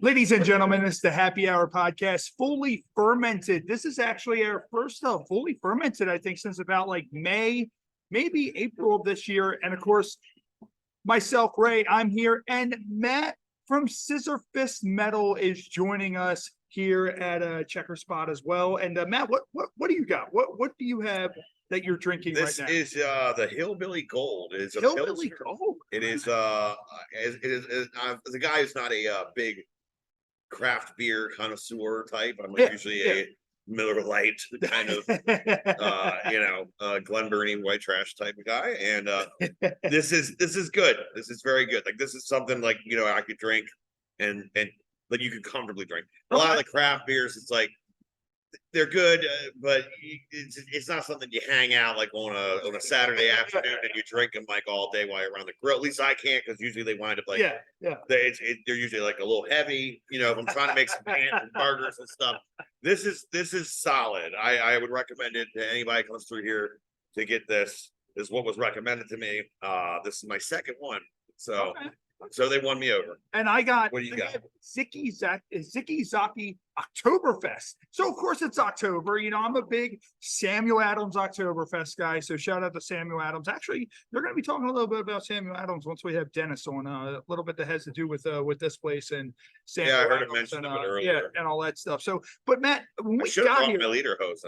Ladies and gentlemen, it's the Happy Hour podcast, fully fermented. This is actually our first fully fermented, I think, since about like May, maybe April of this year. And of course, myself, Ray, I'm here, and Matt from Scissor Fist Metal is joining us here at Checkerspot as well. And Matt, what do you got? What do you have that you're drinking right now? This is the Hillbilly Gold. It is a Hillbilly Pilsner. Gold. It is the guy is not a big craft beer connoisseur type. I'm usually a Miller Lite kind of Glen Burnie white trash type of guy, and this is good. This is very good. Like, this is something like I could drink and like you could comfortably drink. A lot of the craft beers, it's like they're good, but it's not something you hang out like on a Saturday afternoon and you drink them like all day while you're around the grill. At least I can't, because usually they wind up like they're usually like a little heavy. If I'm trying to make some pans and burgers and stuff. This is solid. I would recommend it to anybody who comes through here to get this. This is what was recommended to me. This is my second one, so. Okay. So they won me over. And I got, what do you got? Ziki Zaki Oktoberfest. So of course it's October. I'm a big Samuel Adams Oktoberfest guy. So shout out to Samuel Adams. Actually, they're going to be talking a little bit about Samuel Adams once we have Denis on. A little bit that has to do with this place and Samuel. Yeah, I heard Adams him mention and, it earlier. Yeah, and all that stuff. So, but Matt, when we got here, my leader host.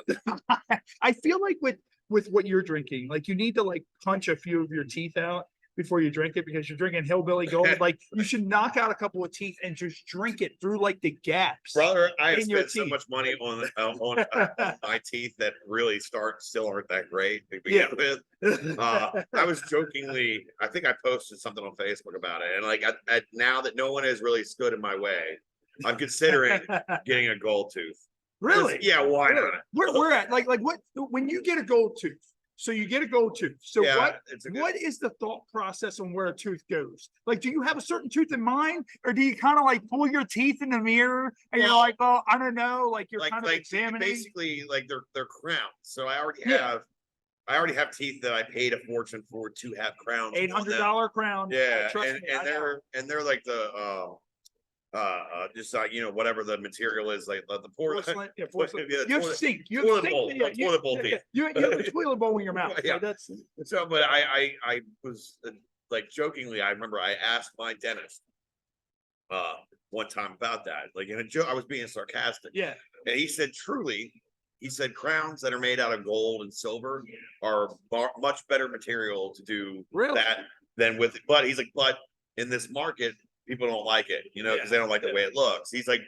I feel like with what you're drinking, like you need to like punch a few of your teeth out before you drink it, because you're drinking Hillbilly Gold. Like, you should knock out a couple of teeth and just drink it through like the gaps. Brother, I have spent so much money on my teeth that really still aren't that great to begin with. I was jokingly, I think I posted something on Facebook about it, and like now that no one has really stood in my way, I'm considering getting a gold tooth. Really? Yeah, why not? We're at like what when you get a gold tooth. So you get a gold tooth. So what is the thought process on where a tooth goes? Like, do you have a certain tooth in mind, or do you kind of like pull your teeth in the mirror and you're like, oh, I don't know, like you're kind of examining? Basically, like they're crowns. So I already have teeth that I paid a fortune for to have crowns. $800 crown. Yeah, and they're like the just whatever the material is, like the porcelain. You have to think. You have toilet bowl teeth. You have a toilet bowl in your mouth. Yeah. So that's so. But I was like jokingly, I remember I asked my dentist one time about that, like in a joke. I was being sarcastic. Yeah. And he said, truly, he said crowns that are made out of gold and silver are much better material to do that than with. But he's like, but in this market, people don't like it, because they don't like the way it looks. He's like,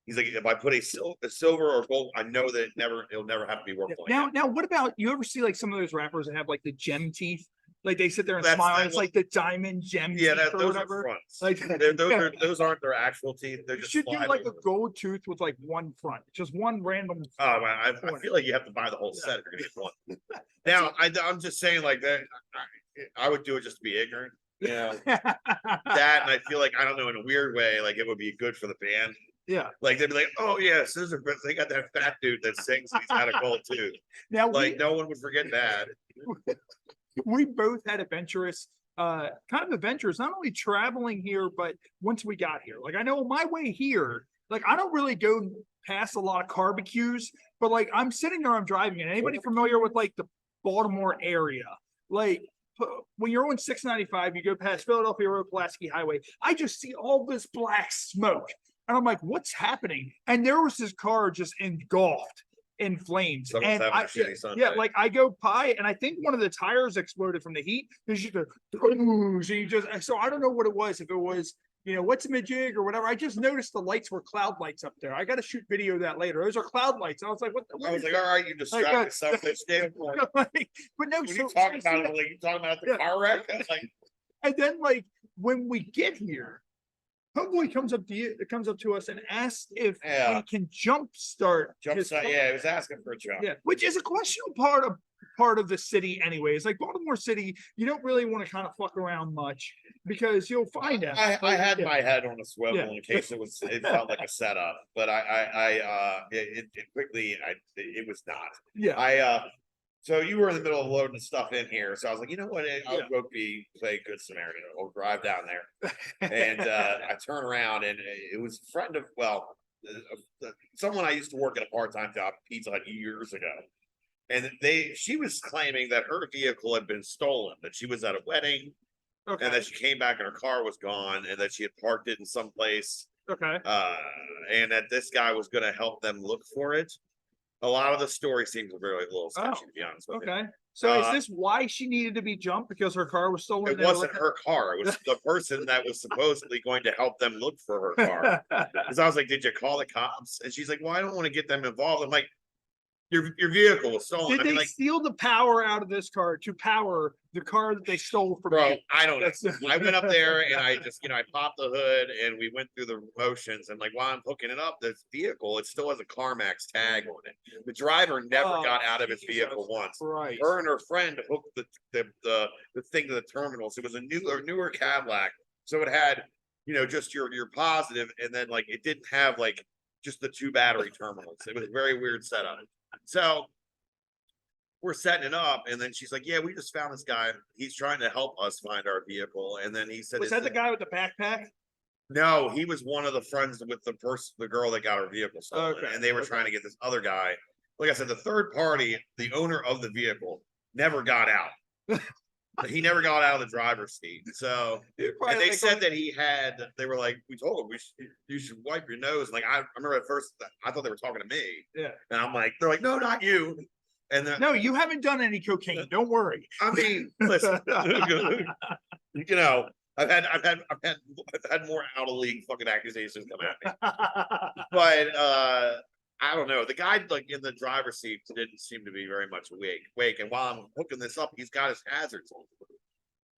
if I put a silver or gold, I know that it'll never have to be worth it. Now, what about, you ever see like some of those rappers that have like the gem teeth? Like they sit there and smile, and it's like the diamond gem teeth or those whatever. Are fronts. Like those aren't their actual teeth. They're just should do like a gold tooth with like one front, just one random. Oh man, I feel like you have to buy the whole set if you're gonna get one. Now, I'm just saying, like that. I would do it just to be ignorant. That, and I feel like, I don't know, in a weird way, like it would be good for the band. Yeah, like they'd be like, oh yeah, Scissor Fist, they got that fat dude that sings, he's got a gold tooth. Now, like no one would forget that. We both had adventurous, kind of adventures, not only traveling here, but once we got here. Like, I know on my way here, like I don't really go past a lot of barbecues, but like I'm sitting there, I'm driving, and anybody familiar with like the Baltimore area, like when you're on 695, you go past Philadelphia Road, Pulaski Highway, I just see all this black smoke. And I'm like, what's happening? And there was this car just engulfed in flames. And like I go by, and I think one of the tires exploded from the heat. So I don't know what it was. If it was, what's a jig or whatever. I just noticed the lights were cloud lights up there. I got to shoot video of that later. Those are cloud lights. I was like, what? I was like, all right, you distracted something. But no, you talking about it, like you talking about the car wreck. And then like when we get here, homeboy comes up to us and asks if we can jumpstart. Yeah, he was asking for a jump. Yeah, which is a questionable part of the city anyways. Like Baltimore City, you don't really want to kind of fuck around much, because you'll find out. I had my head on a swivel in case it felt like a setup, but it quickly, it was not. Yeah. So you were in the middle of loading stuff in here. So I was like, you know what? I'll Yeah. go play Good Samaritan. I'll drive down there. And I turn around and it was a friend of, well, someone I used to work at a part-time job at Pizza Hut years ago. And she was claiming that her vehicle had been stolen, that she was at a wedding Okay. and that she came back and her car was gone and that she had parked it in some place. Okay. And that this guy was going to help them look for it. A lot of the story seems very a little sketchy, to be honest with you. Okay. So is this why she needed to be jumped because her car was stolen? It wasn't her car. It was the person that was supposedly going to help them look for her car. Because I was like, "Did you call the cops?" And she's like, "Well, I don't want to get them involved." I'm like, "Your vehicle was stolen." Did they steal the power out of this car to power the car that they stole from Bro, you? I don't know. I went up there and I just, I popped the hood and we went through the motions. And like while I'm hooking it up, this vehicle, it still has a CarMax tag on it. The driver never got out of his vehicle once. Right. Her and her friend hooked the thing to the terminals. It was a newer Cadillac, so it had just your positive, and then like it didn't have like just the 2 battery terminals. It was a very weird setup. So we're setting it up, and then she's like, "Yeah, we just found this guy. He's trying to help us find our vehicle." And then he said, Was that the guy with the backpack? No, he was one of the friends with the girl that got her vehicle stolen, Okay, and they were trying to get this other guy. Like I said, the third party, the owner of the vehicle, never got out. He never got out of the driver's seat. So, and they said that they were like, we told him you should wipe your nose. Like I remember at first, I thought they were talking to me. Yeah. And I'm like, they're like, no, not you. And no, you haven't done any cocaine. Don't worry. I mean, listen, I've had more out of league fucking accusations come at me. But I don't know. The guy like in the driver's seat didn't seem to be very much awake. And while I'm hooking this up, he's got his hazards on.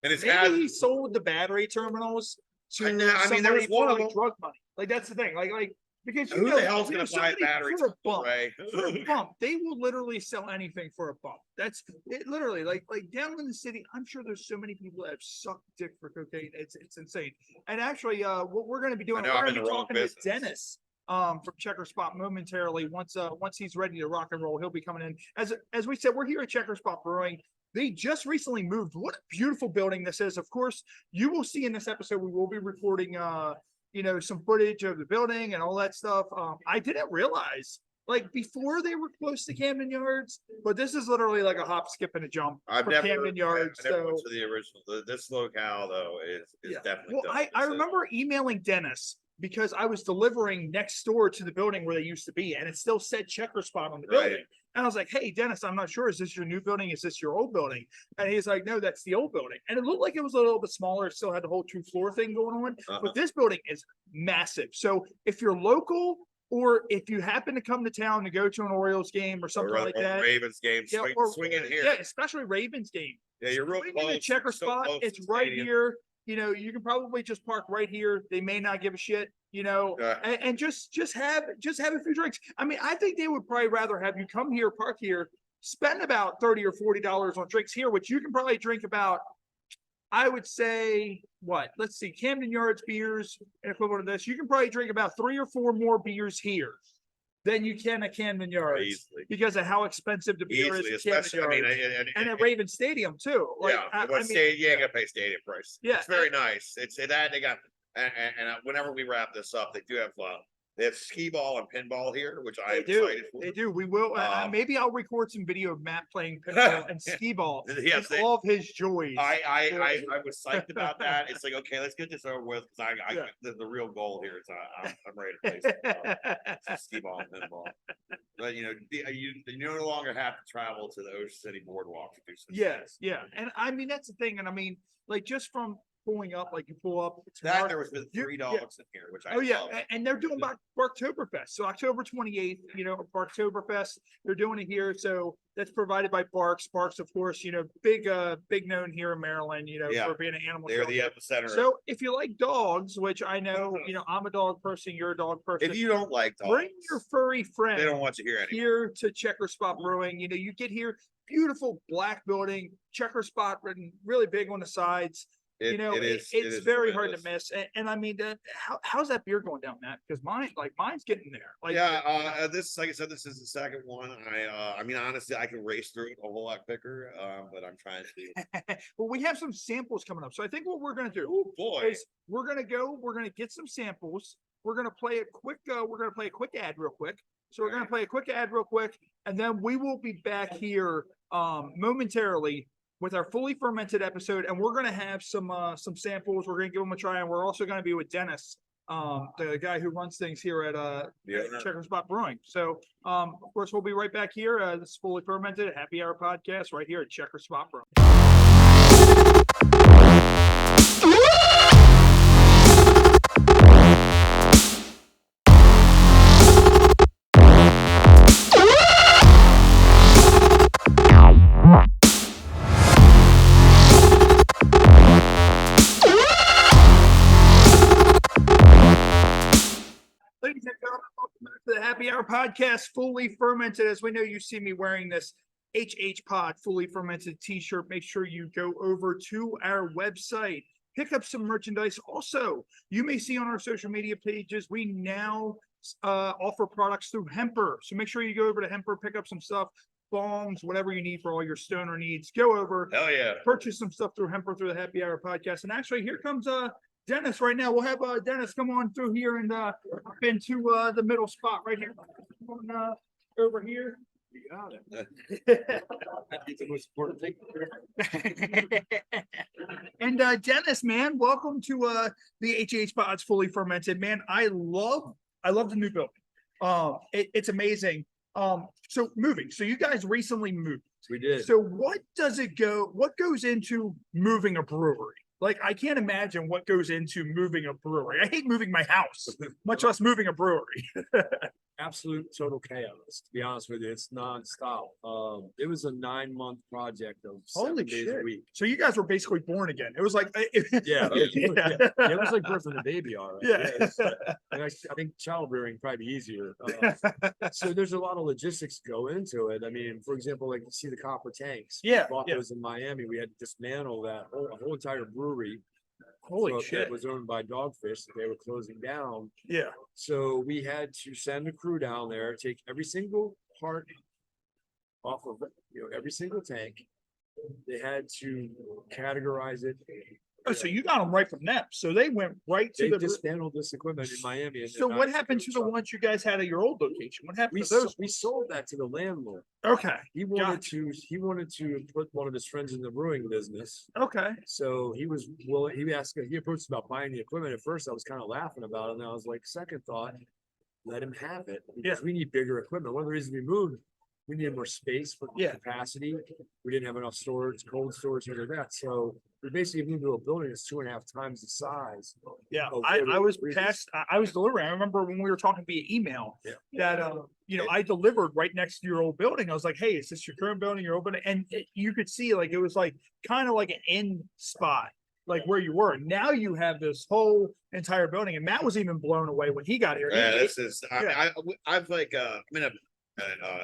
And maybe he sold the battery terminals to there was one of them. drug money. Like that's the thing. Like because who the hell's gonna buy batteries for a bump? For a bump, they will literally sell anything for a bump. That's it. Literally, like down in the city, I'm sure there's so many people that have sucked dick for cocaine. It's insane. And actually, what we're going to be doing, we're going to be talking to Denis from Checkerspot momentarily. Once he's ready to rock and roll, he'll be coming in. As we said, we're here at Checkerspot Brewing. They just recently moved. What a beautiful building this is. Of course, you will see in this episode, we will be recording some footage of the building and all that stuff. I didn't realize like before they were close to Camden Yards, but this is literally like a hop, skip, and a jump from Camden Yards. I've never went to the original. This locale though is definitely. Well, I remember emailing Denis because I was delivering next door to the building where they used to be, and it still said Checkerspot on the building. And I was like, "Hey, Denis, I'm not sure. Is this your new building? Is this your old building?" And he's like, "No, that's the old building." And it looked like it was a little bit smaller. It still had the whole 2-floor thing going on. But this building is massive. So if you're local or if you happen to come to town to go to an Orioles game or something like that, Ravens game, swing in here. Yeah, especially Ravens game. Yeah, you're real close. The Checkerspot, it's right here. You can probably just park right here. They may not give a shit. And just have a few drinks. I mean, I think they would probably rather have you come here, park here, spend about $30 or $40 on drinks here, which you can probably drink about, I would say, let's see, Camden Yards beers and equivalent of this. You can probably drink about 3 or 4 more beers here than you can at Camden Yards because of how expensive the beer is at Camden Yards. And at Raven Stadium too. You gotta pay stadium price. Yeah, it's very nice. It's that they got. And whenever we wrap this up, they do have they have skee ball and pinball here, which I'm excited for. They do. We will. Maybe I'll record some video of Matt playing pinball and skee ball. Yes, all of his joys. I was psyched about that. It's like, okay, let's get this over with because the real goal here is I'm ready to play some skee ball and pinball. But you no longer have to travel to the Ocean City Boardwalk to do some. Yes, yeah, and I mean that's the thing, and I mean like just from pulling up, like you pull up. There was $3 in here, which I love. And they're doing Barktoberfest. So October 28th, Barktoberfest, they're doing it here. So that's provided by Barks. Barks, of course, big known here in Maryland, for being an animal. They're the epicenter. So if you like dogs, which I know, I'm a dog person, you're a dog person. If you don't like dogs, bring your furry friend. They don't want you here anymore. Here to Checkerspot Brewing. You get here, beautiful black building, Checkerspot written really big on the sides. It's very hard to miss. And I mean, how's that beer going down, Matt? Because mine's getting there. This, like I said, this is the second one. I mean, honestly, I can race through it a whole lot quicker, but I'm trying to. Well, we have some samples coming up, so I think what we're gonna do Oh boy, is we're gonna get some samples. We're gonna play a quick ad real quick. So we're gonna play a quick ad real quick, and then we will be back here momentarily with our fully fermented episode, and we're gonna have some samples. We're gonna give them a try, and we're also gonna be with Denis, the guy who runs things here at Checkerspot Brewing. So of course we'll be right back here. This is fully fermented happy hour podcast right here at Checkerspot Brewing. Ladies and gentlemen, welcome back to the Happy Hour Podcast, fully fermented. As we know, you see me wearing this HHpod fully fermented t-shirt. Make sure you go over to our website, pick up some merchandise. Also, you may see on our social media pages, we now offer products through Hemper. So make sure you go over to Hemper, pick up some stuff, bongs, whatever you need for all your stoner needs. Go over, hell yeah, purchase some stuff through Hemper through the Happy Hour Podcast. And actually, here comes Denis right now. We'll have Denis come on through here and up into the middle spot right here. Come on, over here. You got it. That's the most important thing. And Denis, man, welcome to the HHpod's fully fermented. Man, I love the new building. It's amazing. So moving. So you guys recently moved. We did. So what goes into moving a brewery? Like, I can't imagine what goes into moving a brewery. I hate moving my house, much less moving a brewery. Absolute total chaos, to be honest with you. It's nonstop. It was a 9-month project of 7 days a week. So you guys were basically born again. It was like, Yeah, it was like birthing a baby, all right. Yeah. And I think child rearing would probably be easier. So there's a lot of logistics go into it. I mean, for example, like you see the copper tanks. Yeah, Bought those in Miami. We had to dismantle that whole entire brewery. Holy shit. That was owned by Dogfish that they were closing down. Yeah. So we had to send a crew down there, take every single part off of every single tank. They had to categorize it. Oh, so you got them right from them. So they went right to They dismantled this equipment in Miami. And So what happened to the ones you guys had at your old location? What happened to those? We sold that to the landlord. Okay. He wanted to put one of his friends in the brewing business. Okay. So he was willing. He approached us about buying the equipment. At first, I was kind of laughing about it, and I was like, second thought, let him have it. Because we need bigger equipment. One of the reasons we moved, we needed more space for capacity. We didn't have enough storage, cold storage, things like that. So we basically moved to a building that's 2.5 times the size. Yeah, I was delivering. I remember when we were talking via email that I delivered right next to your old building. I was like, hey, is this your current building, your old building? And you could see like it was like kind of like an end spot, like where you were. Now you have this whole entire building, and Matt was even blown away when he got here. Yeah, I've like I'm in a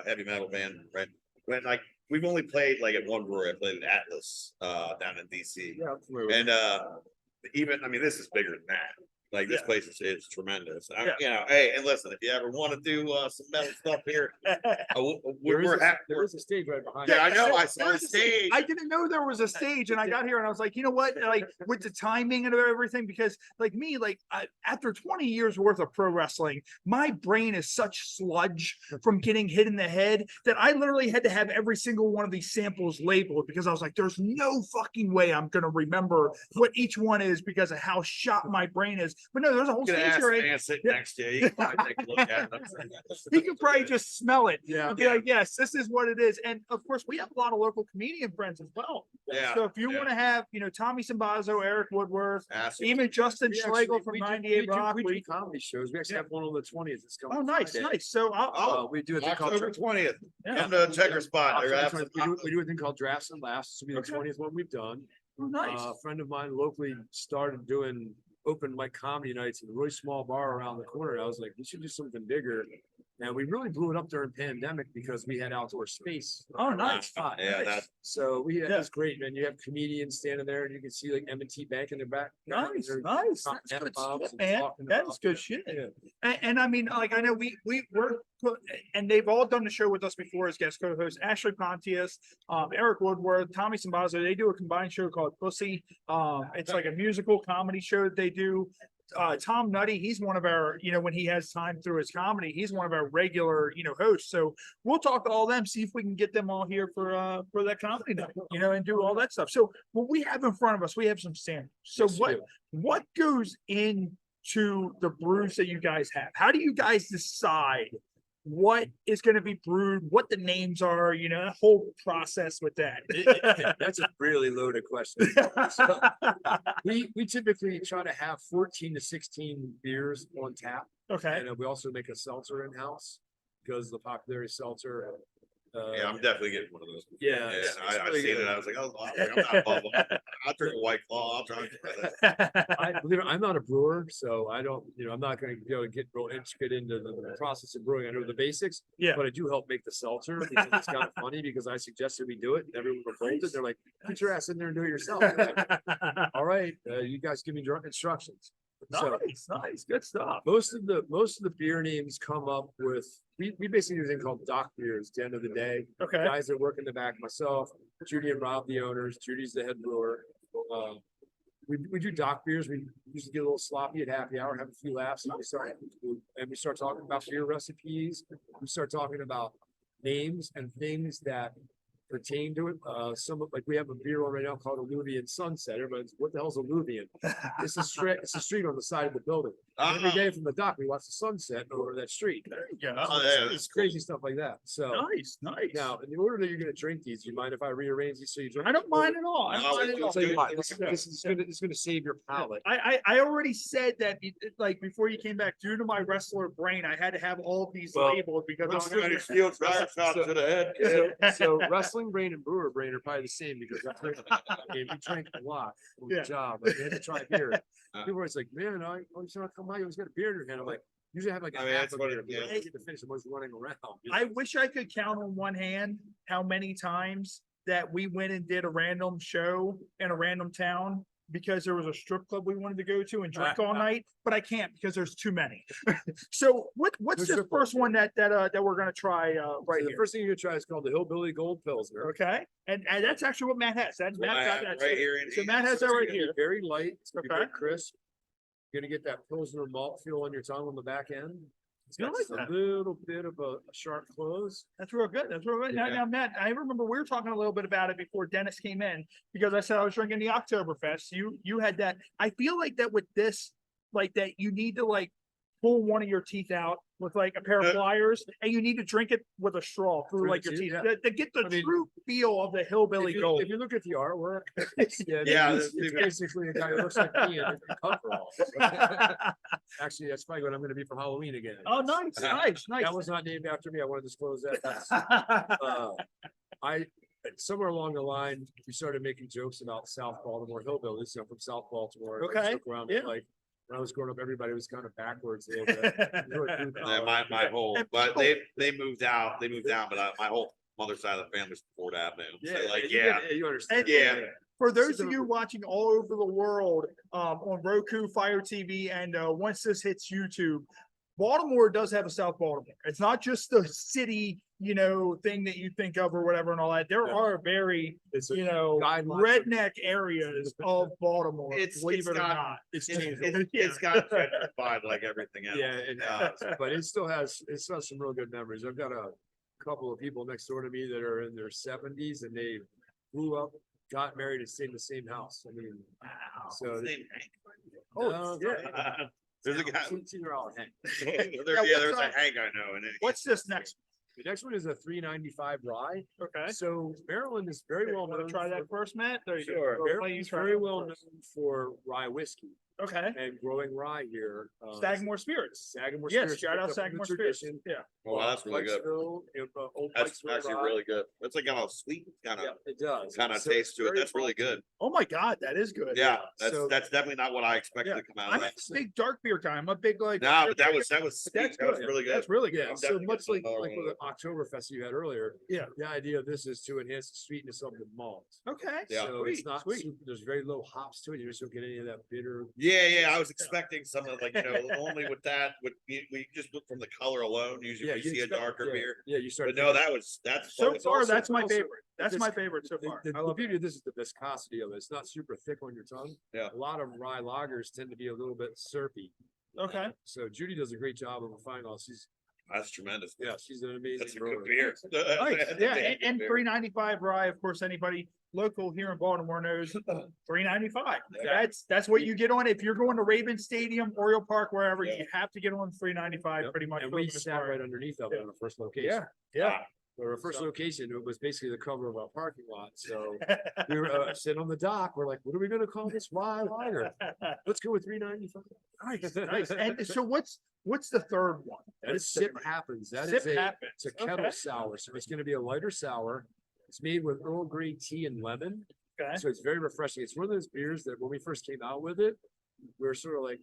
heavy metal band, right? When like we've only played like at one brewery. I played at Atlas down in DC. Yeah, and even I mean this is bigger than that. Like this place is tremendous. Hey, and listen, if you ever want to do some metal stuff here, there is a stage right behind. Yeah, I know. I saw the stage. I didn't know there was a stage, and I got here and I was like, you know what? Like with the timing and everything, because like me, after 20 years worth of pro wrestling, my brain is such sludge from getting hit in the head that I literally had to have every single one of these samples labeled because I was like, there's no fucking way I'm gonna remember what each one is because of how shot my brain is. But no, there's a whole stage here. Sit next to you. He could probably just smell it. Yeah. And be like, yes, this is what it is. And of course, we have a lot of local comedian friends as well. Yeah. So if you want to have, Tommy Sambazo, Eric Woodworth, even Justin Schlegel from 98 Rock. We do comedy shows. We actually have one on the 20th. It's coming. Oh, nice, Friday. nice. So we do a thing called October 20th. Come to Checkerspot. We do a thing called Drafts and Laughs. This will be the 20th one we've done. Oh, nice. A friend of mine locally started doing open mic comedy nights in a really small bar around the corner. And I was like, we should do something bigger. And we really blew it up during pandemic because we had outdoor space. Oh, nice. Yeah, Nice. So we had, Yeah. it's great, man. You have comedians standing there and you can see like M&T Bank in the back. Nice, They're nice. talking That's good F-bombs shit, and man. talking That about- is good shit. Yeah. And I mean, like, I know we're, and they've all done the show with us before as guest co-hosts, Ashley Pontius, Eric Woodworth, Tommy Sambazo. They do a combined show called Pussy. It's like a musical comedy show that they do. Tom Nutty, he's one of our, when he has time through his comedy, he's one of our regular, hosts. So we'll talk to all them, see if we can get them all here for that comedy night, and do all that stuff. So what we have in front of us, we have some samples. So Yes, we do. what goes into the brews that you guys have? How do you guys decide what is going to be brewed, what the names are, the whole process with that? That's a really loaded question. We typically try to have 14 to 16 beers on tap. Okay. And we also make a seltzer in-house because the popularity of seltzer. Yeah, I'm definitely getting one of those. Yeah, Yeah, it's I really seen it. good. I was like, oh, I'm not bubbling. I'll drink a White Claw. I'll try. Believe it, I'm not a brewer, so I don't, I'm not gonna get real intricate into the process of brewing. I know the basics. Yeah. But I do help make the seltzer because it's kind of funny because I suggested we do it. Everyone revolted. They're like, put your ass in there and do it yourself. I'm like, all right, you guys give me instructions. So Nice, good stuff. most of the beer names come up with, we basically do a thing called dock beers at the end of the day. Okay. Guys that work in the back, myself, Judy and Rob, the owners. Judy's the head brewer. We do dock beers. We usually get a little sloppy at happy hour, have a few laughs, and we start talking about beer recipes. We start talking about names and things that pertain to it. Like we have a beer on right now called Alluvian Sunset. Everybody's, what the hell's Alluvian? It's a street on the side of the building. Every day from the dock, we watch the sunset over that street. There you go. Oh, yeah, It's crazy stuff like that. So Nice. now, in the order that you're going to drink these, do you mind if I rearrange these so you drink? I don't mind at all. I No, don't mind at it's all. Tell you what, good. this is gonna save your palate. I already said that, like, before you came back, due to my wrestler brain, I had to have all of these Well, labeled because I'm I'm gonna steal tire shot to the head. So wrestling brain and brewer brain are probably the same because we drank a lot on the Yeah. job. Like, we had to try beer. People were like, man, I just want to come by. You always got a beer in your hand. I'm like, usually I have like a I mean, half that's a what beer. it- Because I yeah. don't get to finish. I'm always running around. I wish I could count on one hand how many times that we went and did a random show in a random town because there was a strip club we wanted to go to and drink all night, but I can't because there's too many. So what's Which the strip club? first one that we're gonna try right So the here? first thing you're gonna try is called the Hillbilly Gold Pilsner. Okay, and that's actually what Matt has. That's Matt got that. Right here in So Matt has that right It's gonna be here. very light. It's gonna be very Okay. crisp. You're gonna get that Pilsner malt feel on your tongue on the back end. It's I got like just a that. little bit of a sharp close. That's real good. That's real good. Now, Yeah. now, Matt, I remember we were talking a little bit about it before Dennis came in because I said I was drinking the Oktoberfest. You had that. I feel like that with this, like that you need to like pull one of your teeth out with like a pair of pliers and you need to drink it with a straw through Through like the your teeth, teeth yeah. to get the I mean, true feel of the hillbilly gold. If you look at the artwork, Yeah, it's basically a guy who looks like me in a coverall. Actually, that's probably what I'm gonna be for Halloween again. Oh, nice, nice, nice. That was not named after me. I want to disclose that. That's, I somewhere along the line, we started making jokes about South Baltimore hillbillies. I'm from South Baltimore. I Okay, joke around, yeah. like when I was growing up, everybody was kind of backwards a little bit. Yeah, my whole, And but people- they moved out, but my whole mother's side of the family's from Fort Avenue. So like, you yeah, you understand. yeah. For those of you watching all over the world, on Roku, Fire TV, and once this hits YouTube, Baltimore does have a South Baltimore. It's not just the city, thing that you think of or whatever and all that. There Yeah. are very, It's a guideline. redneck areas of Baltimore, believe It's it or got- not. It's It's got gentrified like everything else. Yeah, it has, but it still has some real good memories. I've got a couple of people next door to me that are in their 70s and they grew up, got married, and stayed in the same house. I mean, so His name oh Hank. There's a guy. It's either all Hank. There's a Hank I know. And What's this next? The next one is a 395 rye. Okay. So Maryland is very well Want known. to try that for- first, Matt? There you Sure. go. I'll let you Maryland's try very that well known first. for rye whiskey. Okay. and growing rye here. Sagamore Spirits. Sagamore Yes, Spirits. shout picked out up from the Sagamore Spirits. tradition. Yeah. Oh, wow, that's really good. Pikesville, old That's Pikesville actually rye. really good. It's like got a sweet kind Yeah, of it does. So taste it's to it. very That's really malty. good. Oh my God, that is good. Yeah, So- that's definitely not what I expected Yeah. to come out I'm of a that. big dark beer guy. I'm a big like. No, but that beer- was But sweet. that's That was good. really good. That's really good. Yeah, I'm so definitely much like getting another with one. the Oktoberfest you had earlier. Yeah. The idea of this is to enhance the sweetness of the malt. Okay. Yeah. So it's Sweet, not sweet. super, there's very low hops to it. You just don't get any of that bitter. Yeah, I was expecting some of like only with that we just look from the color alone. Usually Yeah, we you see a expect- darker yeah, beer, Yeah, you start. but no, thinking- that's So it's far, also- that's my also- favorite. That's it's- my favorite so The, far. the, I the love it. beauty of this is the viscosity of it. It's not super thick on your tongue. Yeah. A lot of rye lagers tend to be a little bit syrupy. Okay. So Judy does a great job of refining all. that's tremendous. Yeah, she's an amazing That's a brewer. good beer. Nice. That's a Yeah, damn and, good and beer. 395 rye. Of course, anybody local here in Baltimore knows 395. Yeah. That's what you get on if you're going to Raven Stadium, Oriole Park, wherever. Yeah. You have to get on 395 Yep. pretty much. And for we the most sat part. right underneath of it on the first location. Yeah. Yeah. For our first So- location, it was basically the cover of our parking lot. So we were sitting on the dock. We're like, what are we gonna call this rye lager? Let's go with 395. Nice, nice. And so what's the third one? That is Sip Happens. That Sip is Happens. it's a kettle Okay. sour. So it's gonna be a lighter sour. It's made with Earl Grey tea and lemon. Okay. So it's very refreshing. It's one of those beers that when we first came out with it, we are sort of like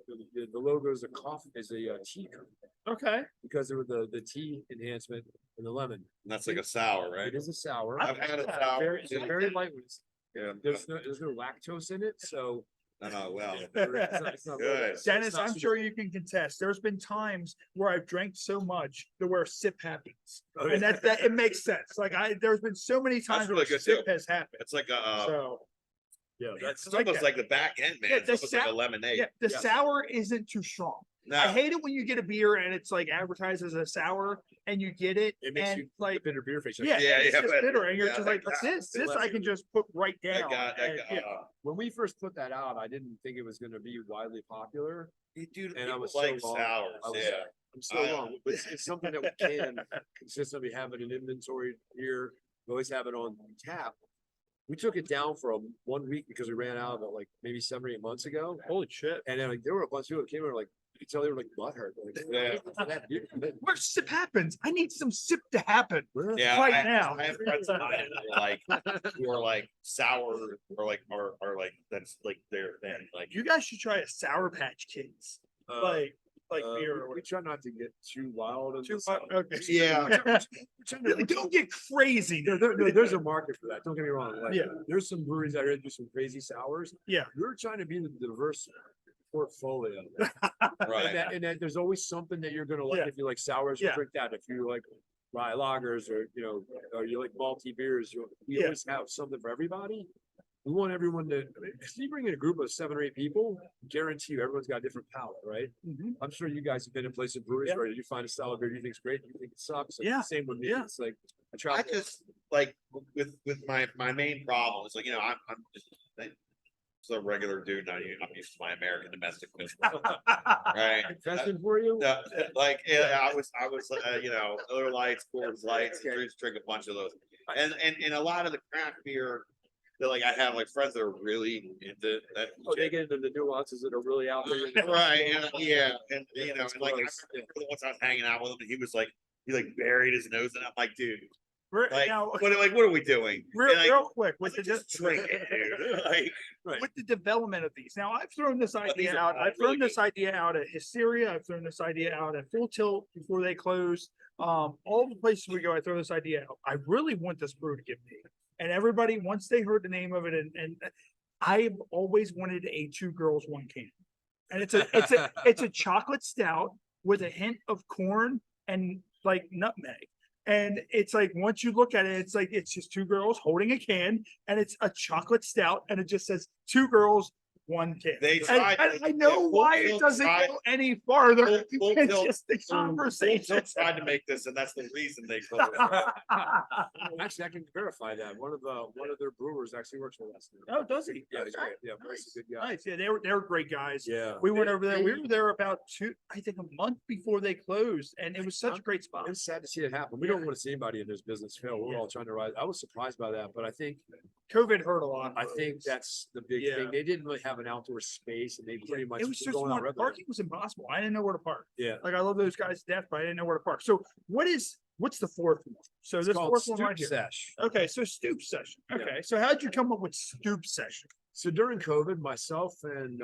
the logo is a coffee is a tea cup Okay. because of the tea enhancement and the lemon. And that's like a sour, right? It is a sour. I've had a Yeah, sour. Very, it's a very light one. Yeah. There's no lactose in it, so. Oh, well. it's not Good. it's Dennis, not I'm super- sure you can contest. There's been times where I've drank so much to where sip happens. Oh, And that it makes sense. Like there's been so many times really where good sip too. has happened. It's like So Yeah, it's like almost that. like the back end, man. Yeah, It's the almost like a sou- lemonade. yeah, the Yes. sour isn't too strong. No, I hate it when you get a beer and it's like advertised as a sour and you get it it makes and you like like bitter beer face. yeah, Yeah, it's yeah, just but- bitter and you're yeah, just like that this got- I can just put right that down. got, and, yeah. When we first put that out, I didn't think it was going to be widely popular. dude, And I people was so like wrong. sours. I was- Yeah. I'm still I- wrong, but it's something that we can consistently have in an inventory here. We always have it on tap. We took it down for 1 week because we ran out of it like maybe 7 or 8 months ago. Holy shit. And then like there were a bunch of people that came in like you could tell they were like butthurt. Like, Yeah. Where sip happens? I need some sip to happen. Yeah, Right I, now. I have friends of mine who are like who are like sour or like that's like they're like You guys should try a Sour Patch Kids. Like beer. Or we try not to get too wild. in Too this. much- okay. Yeah. Don't get crazy. There's a market for that. Don't get me wrong. Like, Yeah. there's some breweries out here that do some crazy sours. Yeah. We're trying to be the diverse portfolio. right. And that there's always something that you're gonna like. Yeah. If you like sours, you Yeah. drink that. If you like rye lagers or or you like malty beers, we Yeah. always have something for everybody. We want everyone to. If you bring in a group of 7 or 8 people, guarantee you everyone's got a different palate, right? Mhm. I'm sure you guys have been in places of breweries Yeah. where you find a style of beer you think's great, you think it sucks. and Yeah. Same with me. Yeah. It's like I I travel. just like with my main problem is like I'm just it's a regular dude. I'm used to my American domestic business, right? Confession for you. No, like I was Miller Lights, Coors Lights, drink a bunch of those, and a lot of the craft beer that like I have like friends that are really into that. Oh, they get into the nuances that are really out there. Right, and and That's and like I gross. remember once I was hanging out with him, and he was like buried his nose, and I'm like, dude, like Now, what are we doing? real, And, like, real quick I was with like, just drink it, dude. Like, with the development of these. Now I've thrown this these idea are out. all I've really thrown this idea out at Hysteria. I've thrown this idea out at Full Tilt before they closed. All the places we go, I throw this idea out. I really want this brew to get made. And everybody, once they heard the name of it, and I've always wanted a 2 girls, 1 can. And it's a chocolate stout with a hint of corn and like nutmeg. And it's like, once you look at it, it's like, it's just 2 girls holding a can and it's a chocolate stout and it just says 2 girls, 1 can. They And, tried. and I know Full why it Tilt doesn't tried- go any farther. Full It's Tilt- just the Full conversation. Tilt tried to make this, and that's the reason they closed. Actually, I can verify that. One of their brewers actually works with us. now. Oh, does he? Yeah, he's Okay. great. Yeah, Bryce is a good guy. Nice. Yeah, they were great guys. Yeah. We went over there. We were there about I think a month before they closed, and it was such a great spot. It's sad to see it happen. We don't want to see anybody in this business fail. We're all trying to rise. I was surprised by that, but I think COVID hurt a lot. I think that's the big Yeah. thing. They didn't really have an outdoor space and they pretty much It was just going on one, regular. parking was impossible. I didn't know where to park. Yeah. Like I love those guys to death, but I didn't know where to park. So what's the fourth one? So It's this called fourth one Stoop right here. Sesh. Okay, so stoop session. Yeah. Okay, so how'd you come up with stoop session? So during COVID, myself and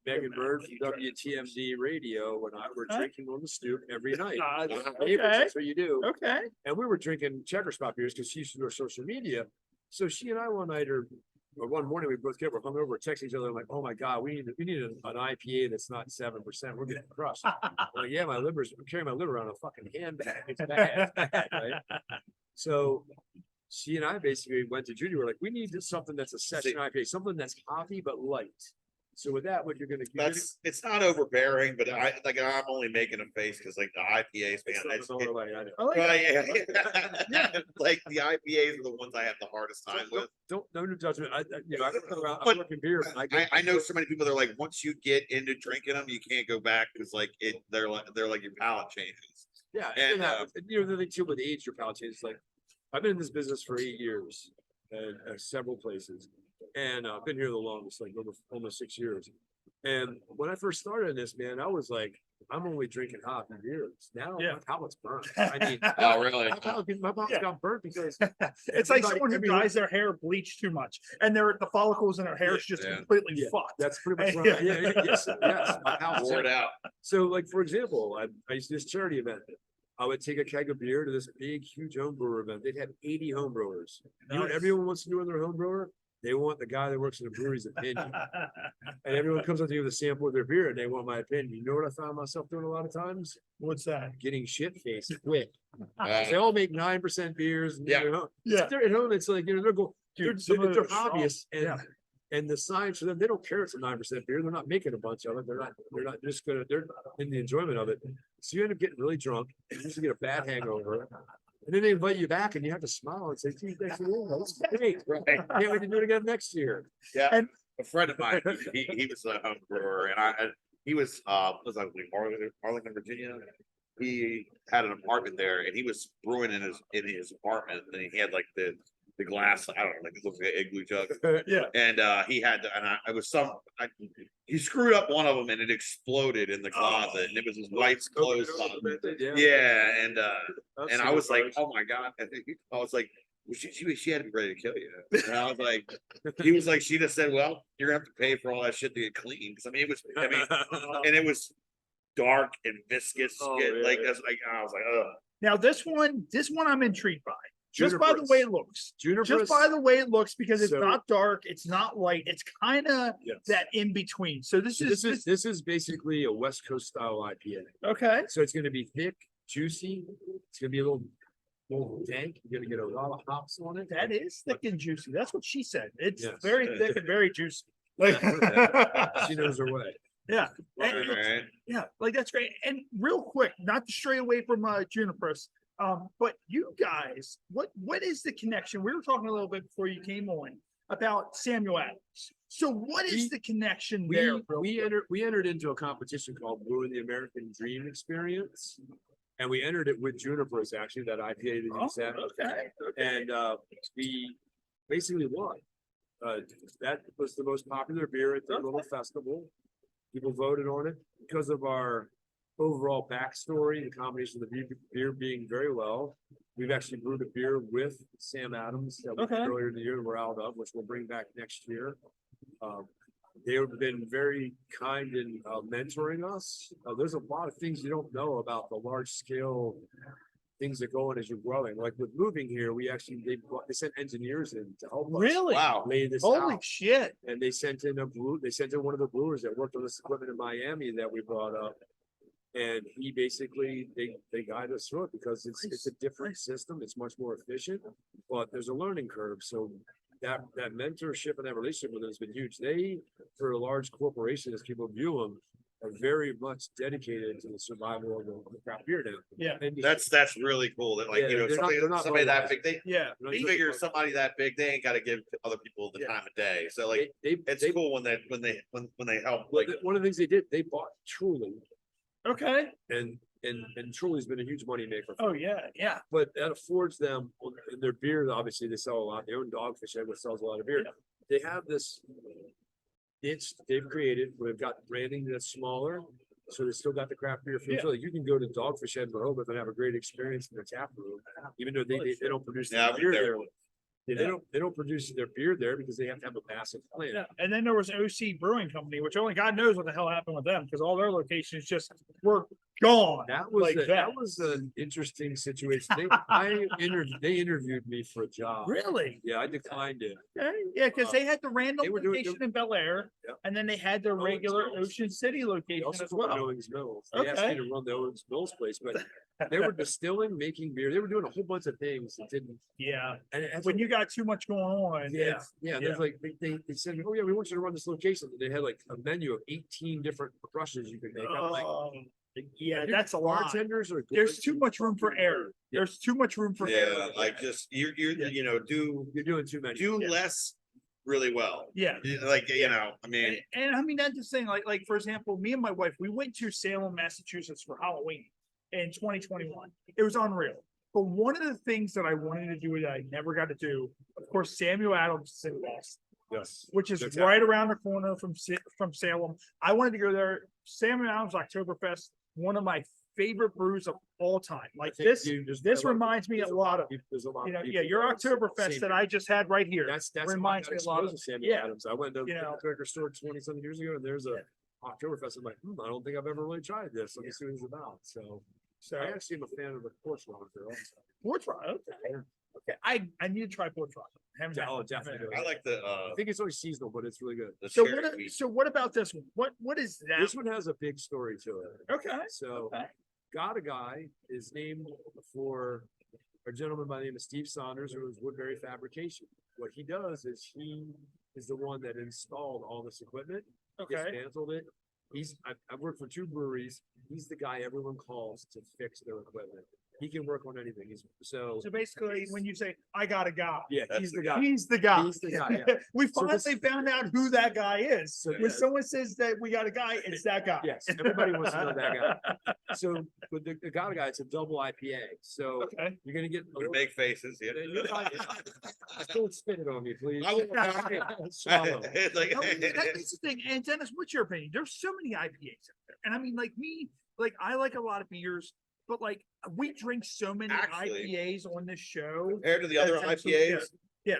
Megan Bird from WTMD Radio and I were Huh? drinking on the stoop every night. Okay, That's what you do. okay. And we were drinking Checkerspot beers because she used to do our social media. So she and I one night or one morning we both get we're hung over, text each other like, oh my God, we need an IPA that's not 7%. We're getting crushed. I'm like, yeah, I'm carrying my liver around a fucking handbag. It's bad, it's bad, right? So she and I basically went to Judy. We're like, we need something that's a session IPA, something that's hoppy but light. So with that, what you're gonna That's it's not overbearing, but I'm only making a face because like the IPAs, man, it's, I know. I like well, it. yeah. Like the IPAs are the ones I have the hardest time with. Don't no judgment. I come around. But I'm working beer. I know so many people that are like, once you get into drinking them, you can't go back because like they're like your palate changes. Yeah, and, the thing too with age, your palate changes. Like I've been in this business for 8 years, and several places, and I've been here the longest, like almost 6 years. And when I first started in this, man, I was like, I'm only drinking hoppy beers. Now Yeah. my palate's burnt. I mean, Oh, really? my palate's Yeah. got burnt because It's like everybody- someone who everyone- dyes their hair bleach too much, and the follicles in their hair is just Yeah. completely Yeah, fucked. that's pretty much what Yeah. yes, my palate's Wore it out. So, like for example, I used to this charity event. I would take a keg of beer to this big, huge home brewer event. They'd have 80 home brewers. You know what Nice. everyone wants to do in their home brewer? They want the guy that works in the brewery's opinion. And everyone comes up to you with a sample of their beer and they want my opinion. You know what I found myself doing a lot of times? What's that? Getting shit faced quick. Uh, They all make 9% beers. And Yeah. they're at home. Yeah. They're at home. It's like, they're going, Dude, some of they're those are hobbyists strong. Yeah. and the signs for them, they don't care it's a 9% beer. They're not making a bunch of it. They're not just gonna, they're in the enjoyment of it. So you end up getting really drunk, you usually get a bad hangover. And then they invite you back and you have to smile and say, gee, thanks for doing that. That's great. Can't wait to do it again next year. Yeah, And- a friend of mine, he was a home brewer, and he was like Arlington, Virginia. He had an apartment there, and he was brewing in his apartment, and he had like the glass, I don't know, like it looks like an igloo jug, Yeah. and he had, he screwed up one of them, and it exploded in the closet, and it was his wife's clothes closet. Yeah, and I was like, oh my God, I was like. Well, she had to be ready to kill you. And I was like, he was like, she just said, well, you're gonna have to pay for all that shit to get clean. Cause and it was dark and viscous. Oh, like, yeah. that's like, I was like, oh, Now this one I'm intrigued by. Just by the Juniperous. way it looks. Juniperous. Just by the way it looks, because it's So- not dark, it's not light, it's kind of Yes. that in between. So this is basically a West Coast style IPA. okay. So it's gonna be thick, juicy. It's gonna be a little dank. You're gonna get a lot of hops on it. That is thick and juicy. That's what she said. It's Yes. very thick and very juicy. Like, She knows her way. yeah. all And- right. Yeah, like that's great. And real quick, not to stray away from Juniper's, but you guys, what is the connection? We were talking a little bit before you came on about Samuel Adams. So what is We- the connection there? We entered into a competition called Brewing the American Dream Experience. And we entered it with Juniper's, actually, that IPA that you Oh, said. okay. And we basically won. That was the most popular beer at the little festival. People voted on it because of our overall backstory, the combination of the beer being very well. We've actually brewed a beer with Sam Adams that we did Okay. earlier in the year we're out of, which we'll bring back next year. They've been very kind in mentoring us. There's a lot of things you don't know about the large scale things that go on as you're growing. Like with moving here, they sent engineers in to help us Really? Wow. lay this Holy out. shit. And they sent in one of the brewers that worked on this equipment in Miami that we brought up. And he basically, they guide us through it because it's a different system. It's much more efficient, but there's a learning curve. So that mentorship and that relationship with them has been huge. They, for a large corporation, as people view them, are very much dedicated to the survival of the craft beer now. Yeah. And That's really cool that Yeah, they're not somebody that Budweiser. big, they Yeah. figure somebody that big, they ain't gotta give other people the Yeah. time of day. So like, they it's cool when they help, well, like, one of the things they did, they bought Truly. Okay. And and Truly's been a huge moneymaker. Oh, yeah, yeah. But that affords them, and their beer, obviously they sell a lot, they own Dogfish Head, which sells a lot of beer. Yeah. They have this, they've created, we've got branding that's smaller, so they still got the craft beer feel. Yeah. So like you can go to Dogfish Head in Rehoboth and have a great experience in their tap room, even though they don't produce Yeah, their beer they're- there. They don't produce their beer there because they have to have a massive plant. Yeah, and then there was OC Brewing Company, which only God knows what the hell happened with them, because all their locations just were gone. That was like that was an interesting situation. They interviewed me for a job. Really? Yeah, I declined it. Okay. Yeah, because they had the random they were doing- location in Bel Air, Yep. and then they had their Owens regular Mills. Ocean City They location also as put well. Owens Mills. They asked me Okay. to run the Owens Mills place, but they were distilling, making beer. They were doing a whole bunch of things that didn't. Yeah, And it- when you got too much going on. yeah, yeah, yeah. there's like they said, oh yeah, we want you to run this location. And they had like a menu of 18 different brushes you could make. I'm like, Yeah, your that's a lot. bartenders are. There's too much room for error. Yeah. There's too much room for Yeah, error. like just you do You're doing too many. do Yeah. less really well. Yeah. Like I mean, And I mean, that's the thing, like, for example, me and my wife, we went to Salem, Massachusetts for Halloween in 2021. It was unreal. But one of the things that I wanted to do that I never got to do, of course, Samuel Adams is in Boston, Yes. which is Good right around the corner from Salem. I wanted to go there. Samuel Adams Oktoberfest, one of my favorite brews of all time. Like I think this, you just- this a lot- reminds me a there's lot of, people- there's a lot you of know, people yeah, your that are the Oktoberfest same that I just had right here. That's reminds me a lot of- Samuel yeah. Adams. I went to You know. the liquor store 20-something years ago, and there's a Oktoberfest. I'm like, I don't think I've ever really tried this. Let me see what it's about. So So, I actually am a fan of the Porch Lager also. Portrait, okay. Okay, I need to try Portrait. Haven't had Oh, it. definitely. I like the I think it's only seasonal, but it's really good. So cherry what? wheat. So what about this one? What is that? This one has a big story to it. Okay. So Okay. Got a Guy is named for a gentleman by the name of Steve Saunders, who was Woodbury Fabrication. What he does is he is the one that installed all this equipment, Okay. dismantled it. I've worked for 2 breweries. He's the guy everyone calls to fix their equipment. He can work on anything. So basically, when you say I got a guy, yeah, That's he's the the guy. he's the guy. He's the guy, yeah. We So finally this- found out who that guy is. So When yeah. someone says that we got a guy, it's that guy. Yes, everybody wants to know that guy. So with the Got a Guy, it's a double IPA. So Okay. you're gonna get a We little- make faces. Yeah. Don't spit it on me, please. I will- Swallow. It's like- No, that's the thing. And Dennis, what's your opinion? There's so many IPAs out there. And I mean, like me, like I like a lot of beers, but like we drink so many Actually, IPAs on this show. Compared to the other That's absolutely- IPAs, Yeah,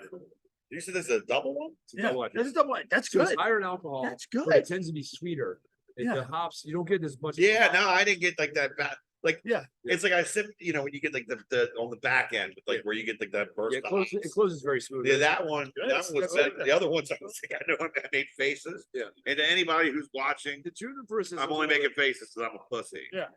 you said this is a double one? It's a yeah. double IPA. That's a double. That's So it's good. higher in alcohol. That's But good. it tends to be sweeter. Yeah. The hops, you don't get as much. Yeah, no, I didn't get like that bad. Like, Yeah. it's like I sip, when you get like the on the back end, like where you get like that burst. Yeah, of it hops. closes very smooth. Yeah, that one Good. was That's better. good. The other ones, I was like, I know I made faces. Yeah. And to anybody who's watching, The juniper is I'm only making faces because I'm a pussy. Yeah.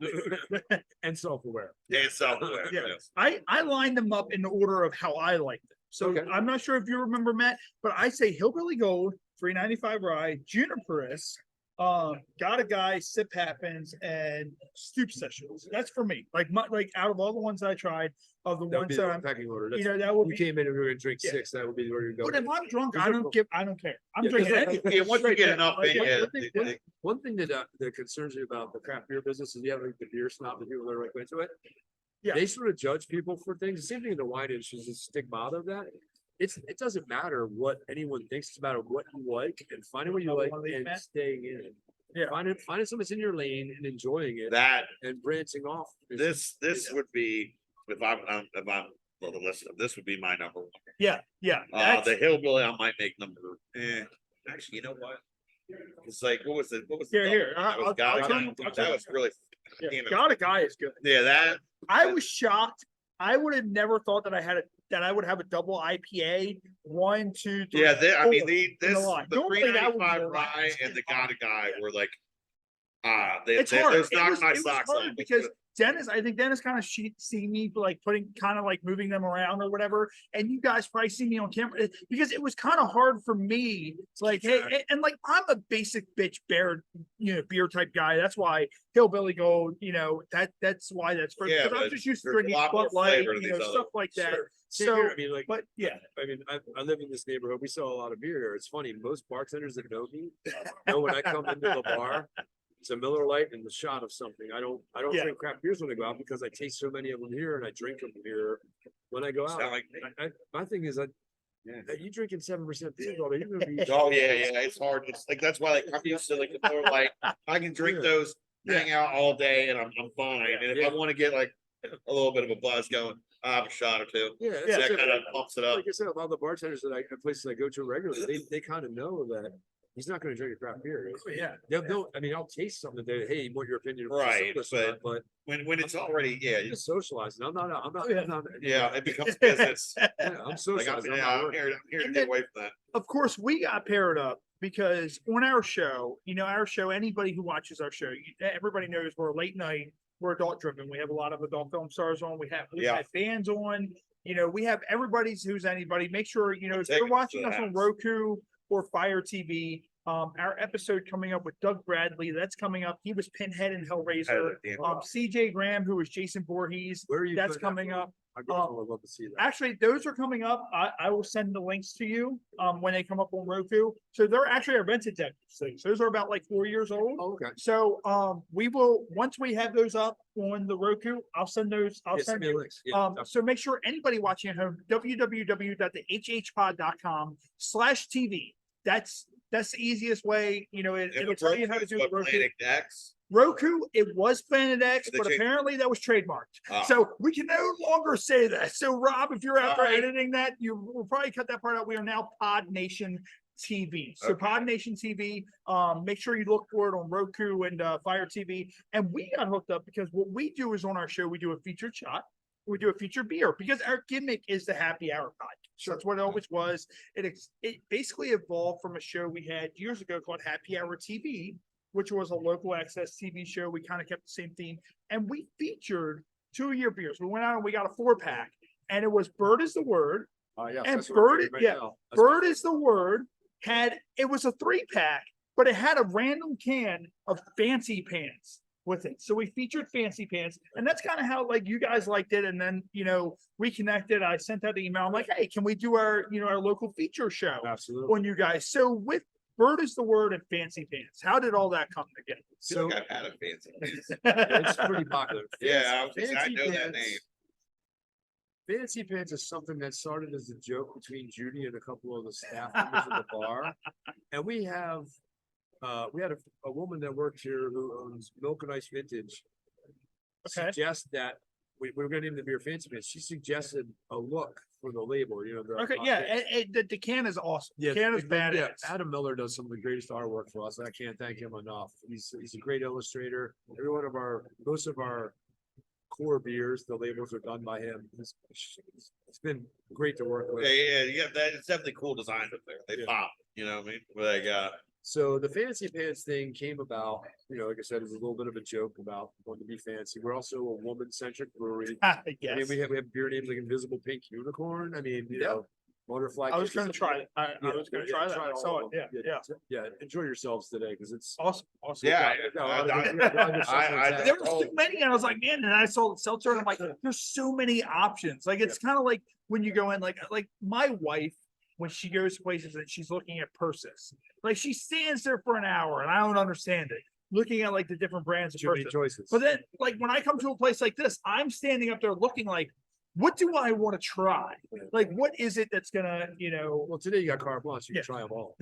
and self-aware. And self-aware. Yeah. yes. I lined them up in the order of how I liked them. So Okay. I'm not sure if you remember, Matt, but I say Hillbilly Gold, 395 rye, Juniperus, Got a Guy, Sip Happens, and Stoop Sessions. That's for me. Like out of all the ones I tried, of the That would ones be that the I'm, packing order. you That's, know, that would we be. came in and we were gonna drink Yeah. 6. That would be where you go. But if I'm drunk, Is I it- don't care. I'm Yeah, drinking because- anything. Yeah, once you get Yeah, enough like, in, what- yeah, what they- what- One thing that concerns me about the craft beer business is you have like the beer snob, the people that are like into it. Yeah. They sort of judge people for things. The same thing in the wine industry is a stigmata of that. It doesn't matter what anyone thinks. It's about what you like and finding what you like Wanna leave, and Matt? staying in it. Yeah. Finding something that's in your lane and enjoying it That and branching off. this would be if I'm well, the list of this would be my number one. Yeah. That's- The hillbilly I might make number. Actually, you know what? It's like what was it? Here, the here, double? That was I'll Got a tell Guy. you- I'll tell That you. was really. yeah, damn it. Got a Guy is good. Yeah, that. I was shocked. I would have never thought that I would have a double IPA. 1, 2, 3. Yeah, I mean four the in the line. Normally that would be 395 the rye last. and the Got a Guy were like It's they hard. those It knocked was- my it was socks hard off. because I think Dennis kind of see me like putting kind of like moving them around or whatever, and you guys probably see me on camera because it was kind of hard for me. It's like, hey, and like I'm a basic bitch bear, beer type guy. That's why Hillbilly Gold, that's why that's first. Yeah, Because I'm but just used to there's a drinking lot more Bud Light, flavor to these other- stuff like that. Sure. Same So, here. I mean, like, but yeah, I live in this neighborhood. We sell a lot of beer here. It's funny. Most bartenders that know me know when I come into the bar, it's a Miller Lite and the shot of something. I don't Yeah. drink craft beers when I go out because I taste so many of them here and I drink them here when I go out. Sound like me. My thing is that you drinking 7% beer all day, you're gonna be. Oh yeah, it's hard. It's like that's why like I'm used to like the Miller Lite. I can drink Yeah. those, hang out all day, and I'm fine. And if Yeah. I want to get like a little bit of a buzz going, I have a shot or two. Yeah, Yeah, That kind of pumps it up. like I said, a lot of the bartenders that places I go to regularly, they kind of know that he's not going to drink a craft beer. Yeah. They'll, I mean, I'll taste something that, hey, what your opinion? of Right, this but- or not, but When it's already I'm just socializing. I'm not, yeah, it becomes business. yeah, I'm Like I'm, socializing. I'm yeah, not I'm working. here to And get then- away from that. Of course, we got paired up because on our show, anybody who watches our show, everybody knows we're late night, we're adult driven. We have a lot of adult film stars on. We have fans on. We have everybody's who's anybody. Make sure if you're Take it watching to us the on house. Roku or Fire TV. Our episode coming up with Doug Bradley, that's coming up. He was Pinhead in Hellraiser. CJ Graham, who was Jason Voorhees, Where are you? that's putting that coming from? up. I would love to see that. Actually, those are coming up. I will send the links to you when they come up on Roku. So they're actually our vintage things. Those are about like 4 years old. Oh, okay. So we will, once we have those up on the Roku, I'll send those. I'll Yeah, send send me you. links. Yeah, So make sure anybody watching at home, www.thehhpod.com/TV. That's the easiest way. It'll tell you how to do the Roku. Planet X. Roku, it was Planet X, They but changed- apparently that was trademarked. Ah. So we can no longer say that. So Rob, if you're out there Alright. editing that, you will probably cut that part out. We are now Pod Nation TV. So Okay. Pod Nation TV, make sure you look for it on Roku and Fire TV. And we got hooked up because what we do is on our show, we do a featured shot. We do a featured beer because our gimmick is the happy hour podcast. So that's what it always was. It basically evolved from a show we had years ago called Happy Hour TV, which was a local access TV show. We kind of kept the same theme, and we featured 2-year beers. We went out and we got a 4-pack, and it was Bird is the Word. Yes, And that's what I'm Bird- doing right yeah, now. That's Bird is the Word it was a 3-pack, but it had a random can of Fancy Pants with it. So we featured Fancy Pants, and that's kind of how like you guys liked it. And then we connected. I sent out the email. I'm like, hey, can we do our our local feature show Absolutely. on you guys? So with Bird is the Word and Fancy Pants, how did all that come together? I feel like I've had a fancy. It's pretty popular. Yeah, I Fancy know that Pants- name. Fancy Pants is something that started as a joke between Judy and a couple of the staff members at the bar. And we had a woman that worked here who owns Milk and Ice Vintage. Okay. Suggest that we were gonna name the beer Fancy Pants. She suggested a look for the label, Okay, yeah, the can is awesome. Yeah, can is yeah, badass. Adam Miller does some of the greatest artwork for us, and I can't thank him enough. He's a great illustrator. Most of our core beers, the labels are done by him. It's been great to work with. Yeah. That it's definitely cool designs up there. They Yeah. pop. You know what I mean? Like, So the Fancy Pants thing came about, like I said, it was a little bit of a joke about wanting to be fancy. We're also a woman-centric brewery. I mean, Yes. we have beer names like Invisible Pink Unicorn. I mean, Yeah. Butterfly. I was going to try it. I was going to try that. I all saw of it. them. Yeah. Yeah, enjoy yourselves today because it's Awesome. yeah. There were so many, and I was like, man, and I saw the seltzer, and I'm like, there's so many options. Like, it's kind of like when you go in, like my wife, when she goes to places and she's looking at purses, like she stands there for an hour, and I don't understand it, looking at like the different brands of too many purses. choices. But then, like when I come to a place like this, I'm standing up there looking like, what do I want to try? Like, what is it that's gonna, Well, today you got carte blanche. You Yeah. can try them all.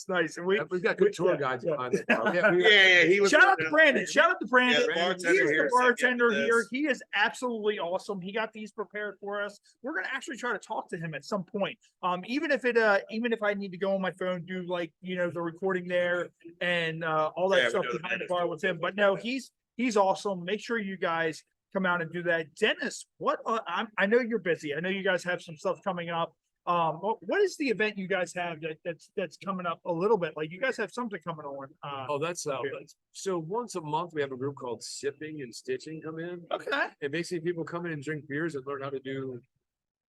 nice. And We've got good tour yeah, guides yeah. behind the bar. Yeah, Yeah, he was. Shout out to Brandon. Shout out to Brandon. the bartender He's here the said, "Yeah, bartender do here. this." He is absolutely awesome. He got these prepared for us. We're gonna actually try to talk to him at some point. Even if I need to go on my phone, do like the recording there and all that Yeah, we stuff know the behind the Dennis bar does with it. him. But no, he's awesome. Make sure you guys come out and do that. Dennis, what I know you're busy. I know you guys have some stuff coming up. What is the event you guys have that's coming up a little bit? Like you guys have something coming on. that's so once a month we have a group called Sipping and Stitching come in. Okay. And basically people come in and drink beers and learn how to do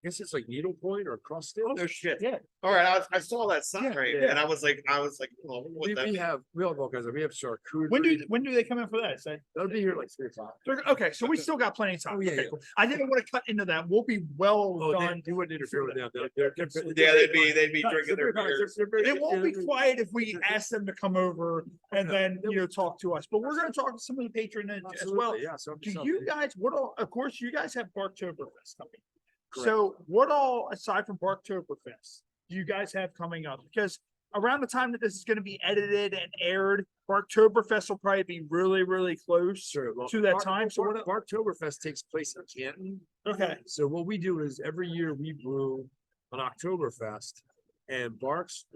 guess it's like needlepoint or cross stitch. No shit. Yeah. All right, I saw that sign, Yeah. and I was like, oh, what that We mean? have all kinds of, we have charcuterie. When do they come in for that? That'll be here like 3:00. Okay, so we still got plenty of time. Oh, yeah, Okay, yeah. cool. I didn't want to cut into that. We'll be well Oh, done. you wouldn't interfere with them. Yeah, they'd be drinking their beers. It won't be quiet if we ask them to come over and then, talk to us, but we're gonna talk to some of the patrons as well. Yeah, so Do you guys, of course, you guys have Barktoberfest coming. Correct. So what all, aside from Barktoberfest, do you guys have coming up? Because around the time that this is gonna be edited and aired, Barktoberfest will probably be really, really close to that time. So what, Barktoberfest takes place in Canton. okay, So what we do is every year we brew an Oktoberfest, and Barks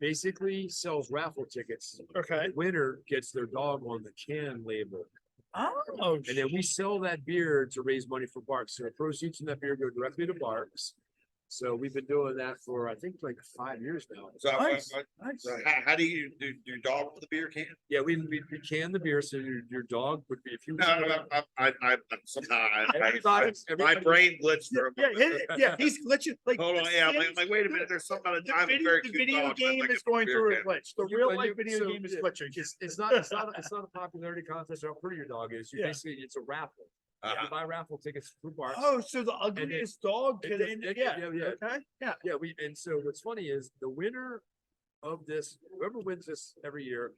basically sells raffle tickets. okay. The winner gets their dog on the can label. Oh, And then we sell that beer to raise money for Barks. So the proceeds from that beer go directly to Barks. So we've been doing that for, I think, like 5 years now. So, Nice. so how do you do dog with the beer can? Yeah, we can the beer, so your dog would be, if you. No, I somehow Everybody- my brain glitched for a moment. he's glitching. Like, Hold on, the yeah, Sims- like wait a minute, there's something about The a time video, very the cute video dog. game Like is a going beer through a can. glitch. The You- real but life you- video so, game is yeah, glitching. It's not a popularity contest. How pretty your dog is. You Yeah. basically, it's a raffle. Uh-huh. You buy raffle tickets through Barks. Oh, so the ugliest dog could end. Yeah. yeah. Okay. Yeah. Yeah, and so what's funny is the winner of this, whoever wins this every year,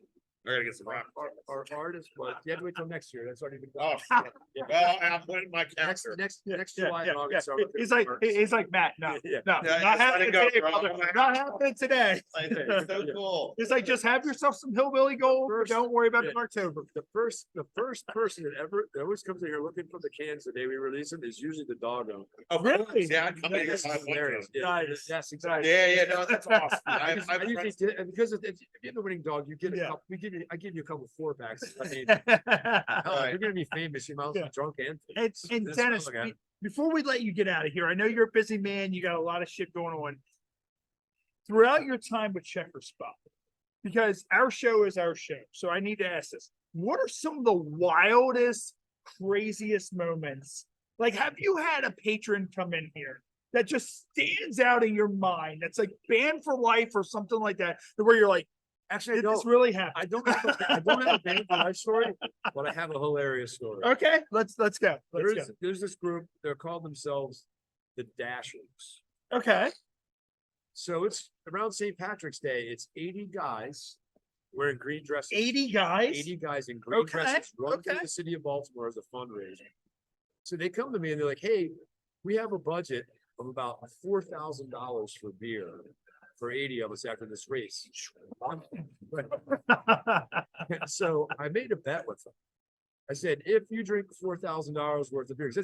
I gotta get some rock. our artist, but you have to wait till next year. That's already been Oh, done. shit. Well, I'm putting my Next, calendar. next July and August. are He's like, Matt. No, Yeah. no, Yeah, not just let happening it go, today, bro. brother. Not happening today. It's so cool. It's like just have yourself some hillbilly gold. But First- don't worry about yeah. the October. The first person that always comes in here looking for the cans the day we release them is usually the dog owner. Oh, Really? Yeah, I come in here. That's I want hilarious. those. Yeah, Nice. Yes, exactly. Yeah, no, that's awesome. I I've usually friends- did, and because if you get the winning dog, you get a Yeah. couple, I give you a couple 4-packs. I mean, Right. you're gonna be famous. You might as well Yeah. be drunk and. And That's Dennis, what I got. before we let you get out of here, I know you're a busy man. You got a lot of shit going on. Throughout your time with Checkerspot, because our show is our show, so I need to ask this: what are some of the wildest, craziest moments? Like, have you had a patron come in here that just stands out in your mind? That's like banned for life or something like that, where you're like, Actually, did this really happen? I don't have a band for life story, but I have a hilarious story. Okay, let's go. Let's go. There's this group, they're called themselves the Dashers. Okay. So it's around St. Patrick's Day. It's 80 guys wearing green dresses. 80 guys. 80 guys in green Okay, dresses run through okay. the city of Baltimore as a fundraiser. So they come to me and they're like, hey, we have a budget of about $4,000 for beer for 80 of us after this race. So I made a bet with them. I said, if you drink $4,000 worth of beers,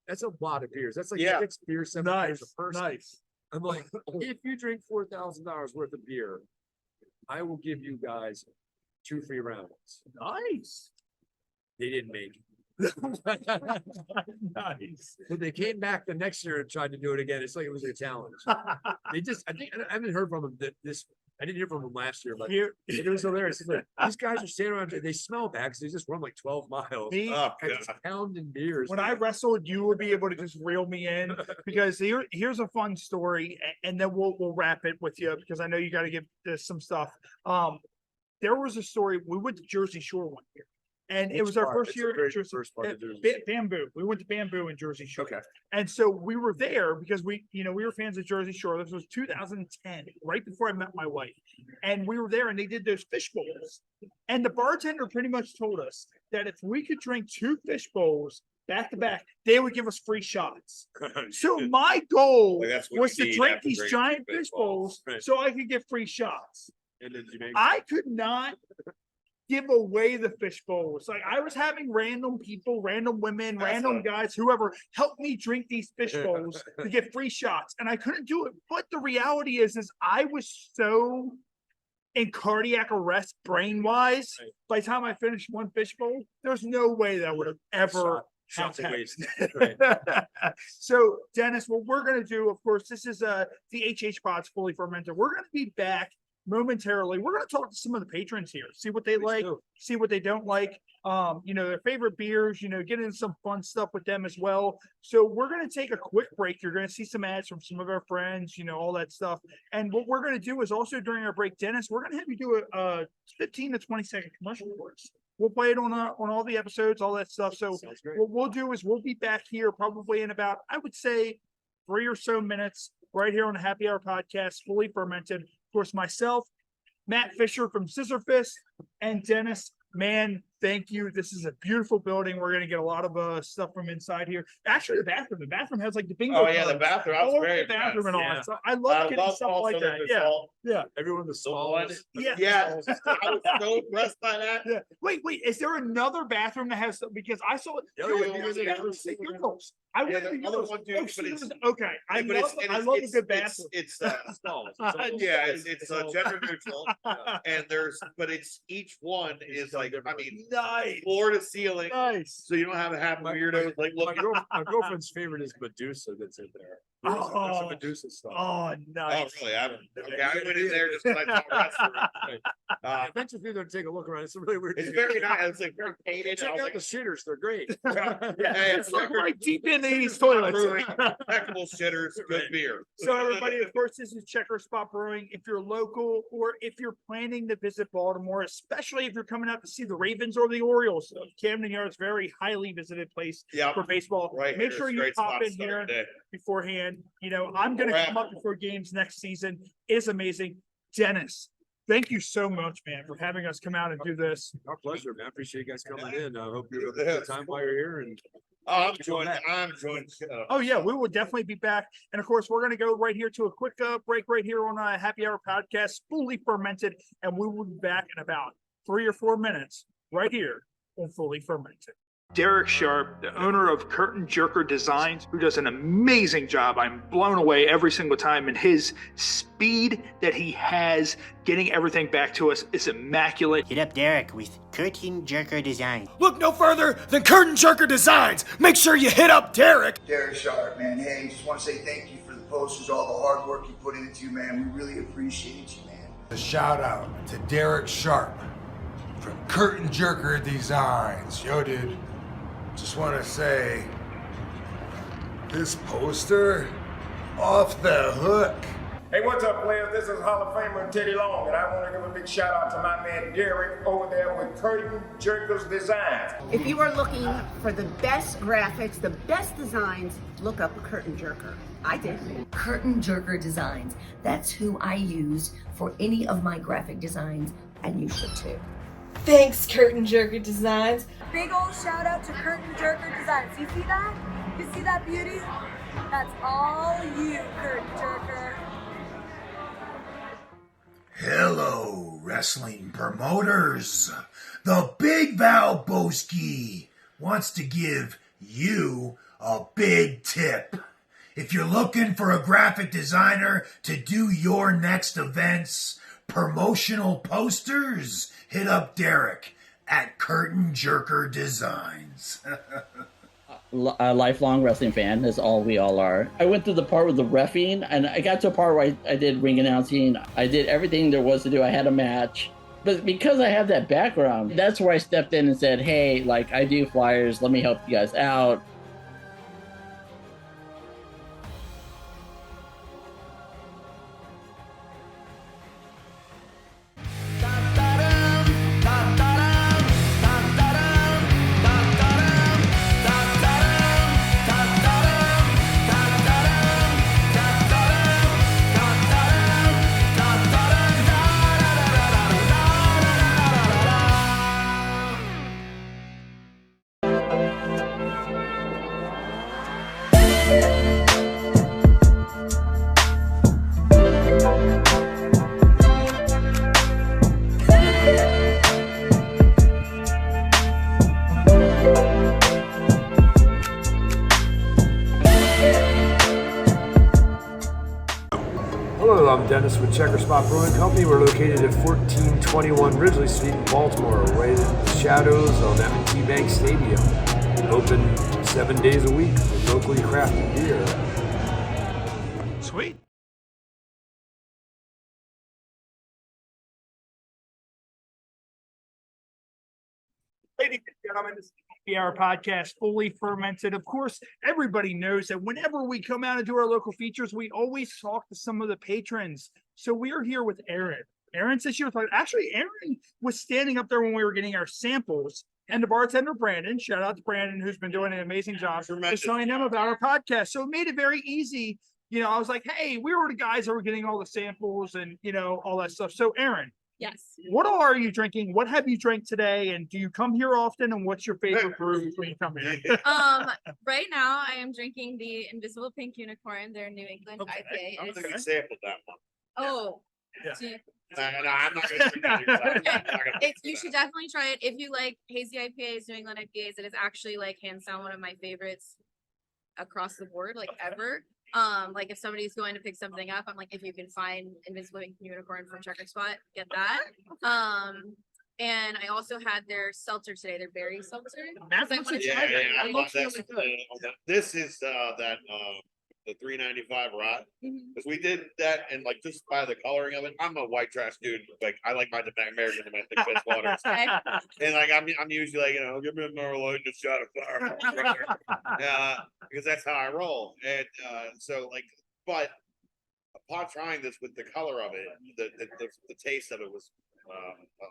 that's a lot of beers. That's like Yeah. 6 beers, 7 beers a person. Nice. I'm like, if you drink $4,000 worth of beer, I will give you guys 2 free rounds. Nice. They didn't make it. Nice. But they came back the next year and tried to do it again. It's like it was a challenge. They just, I haven't heard from them I didn't hear from them last year, but Here, it was hilarious. It's like, these guys are standing around, they smell bad because they just run like 12 miles. me, Oh, And God. just pounding beers. when I wrestled, you would be able to just reel me in because here's a fun story, and then we'll wrap it with you because I know you got to give this some stuff. There was a story. We went to Jersey Shore one year, and it was our first year at Jersey. First part of Bamboo. We went to Bamboo in Jersey Shore. Okay. And so we were there because we were fans of Jersey Shore. This was 2010, right before I met my wife. And we were there and they did those fish bowls. And the bartender pretty much told us that if we could drink 2 fish bowls back to back, they would give us free shots. So my goal Like, that's what was you to need drink after these drinking giant fish fish bowls. bowls Right. so I could get free shots. And then you make I could not give away the fish bowls. Like I was having random people, random women, That's random a- guys, whoever help me drink these fish bowls to get free shots. And I couldn't do it. But the reality is I was so in cardiac arrest brain wise. Right. By the time I finished one fish bowl, there's no way that would have ever shots of happened. waste. Right. So Dennis, what we're gonna do, of course, this is the HHpod's fully fermented. We're gonna be back momentarily, we're going to talk to some of the patrons here, see what they like, see what they don't like, their favorite beers, get into some fun stuff with them as well. So we're going to take a quick break. You're going to see some ads from some of our friends, all that stuff. And what we're going to do is also during our break, Dennis, we're going to have you do a 15 to 20-second commercial for us. We'll play it on all the episodes, all that stuff. So what we'll do is we'll be back here probably in about, I would say, 3 or so minutes right here on the Happy Hour podcast, Fully Fermented. Of course, myself, Matt Fisher from Scissor Fist, and Denis. Man, thank you. This is a beautiful building. We're going to get a lot of stuff from inside here. Actually, the bathroom has like the bingo. Oh yeah, the bathroom. I was very the bathroom and all impressed. that stuff. I love getting stuff like that. Yeah. Everyone the stalls. Yeah. I was so impressed by that. Yeah. Wait, is there another bathroom that has because I saw it. Yeah, No, yeah, it was yeah, the yeah. urinals. I Yeah, went to the the other urinals. one, dude, Oh, but so it's- there's- okay. I love a good bathroom. It's Yeah, it's gender neutral, and but it's each one is like, I mean, Nice. floor to ceiling, Nice. so you don't have to have weirdos like looking. My girlfriend's favorite is Medusa that's in there. There's Oh. some Medusa stuff. Oh, Oh, nice. really? I went in there just because I thought that's I eventually through there to take a look around. It's a really weird. it's very nice. It's like very painted. Check I was out like, the shitters. They're great. It's like right deep in these toilets. impeccable shitters, good beer. So everybody, of course, this is Checkerspot Brewing. If you're local or if you're planning to visit Baltimore, especially if you're coming out to see the Ravens or the Orioles, Camden Yards, very highly visited place Yeah, for baseball. right. Make here, sure it's a you great pop spot in to start here the day. beforehand. I'm going to Right. come up before games next season. It is amazing. Denis, thank you so much, man, for having us come out and do this. Our pleasure, man. Appreciate you guys coming in. I hope you have a good time while you're here. And Oh, I'm enjoying it. I'm enjoying it. Oh yeah, we will definitely be back. And of course, we're going to go right here to a quick break right here on Happy Hour podcast, Fully Fermented. And we will be back in about 3 or 4 minutes right here on Fully Fermented. Derek Sharp, the owner of Curtain Jerker Designs, who does an amazing job. I'm blown away every single time, and his speed that he has getting everything back to us is immaculate. Hit up Derek with Curtain Jerker Design. Look no further than Curtain Jerker Designs. Make sure you hit up Derek. Derek Sharp, man. Hey, just want to say thank you for the posters, all the hard work you put into, man. We really appreciate you, man. A shout out to Derek Sharp from Curtain Jerker Designs. Yo, dude, just want to say, this poster, off the hook. Hey, what's up, players? This is Hall of Famer Teddy Long, and I want to give a big shout out to my man Derek over there with Curtain Jerkers Designs. If you are looking for the best graphics, the best designs, look up Curtain Jerker. I did. Curtain Jerker Designs. That's who I use for any of my graphic designs, and you should too. Thanks, Curtain Jerker Designs. Big old shout out to Curtain Jerker Designs. You see that? You see that beauty? That's all you, Curtain Jerker. Hello, wrestling promoters. The Big Valboski wants to give you a big tip. If you're looking for a graphic designer to do your next events, promotional posters, hit up Derek at Curtain Jerker Designs. A lifelong wrestling fan, as we all are. I went through the part with the reffing, and I got to a part where I did ring announcing. I did everything there was to do. I had a match. But because I have that background, that's where I stepped in and said, hey, like, I do flyers. Let me help you guys out. Hello, I'm Denis with Checkerspot Brewing Company. We're located at 1421 Ridgely Street in Baltimore, right in the shadows of M&T Bank Stadium. Open 7 days a week with locally crafted beer. Sweet. Ladies and gentlemen, this is the Happy Hour podcast, fully fermented. Of course, everybody knows that whenever we come out and do our local features, we always talk to some of the patrons. So we are here with Aaron. Aaron says she was like, actually, Aaron was standing up there when we were getting our samples. And the bartender, Brandon, shout out to Brandon, who's been doing an amazing job, was telling them about our podcast. So it made it very easy. You know, I was like, hey, we were the guys that were getting all the samples and, you know, all that stuff. So, Aaron. Yes. What are you drinking? What have you drank today? And do you come here often? And what's your favorite brew when you come here? Right now I am drinking the Invisible Pink Unicorn, their New England IPA. I don't think you sampled that one. Oh. Yeah. No, I'm not gonna drink that. You should definitely try it. If you like hazy IPAs, New England IPAs, it is actually like hands down one of my favorites across the board, like ever. Like if somebody's going to pick something up, I'm like, if you can find Invisible Pink Unicorn from Checkerspot, get that. And I also had their seltzer today, their berry seltzer. I love that. This is the $3.95 rot, because we did that, and like just by the coloring of it, I'm a white trash dude. Like I like my American domestic fish waters, and like I'm usually like, you know, give me a Merlot and a shot of fire, because that's how I roll. And so like, but upon trying this with the color of it, the taste of it was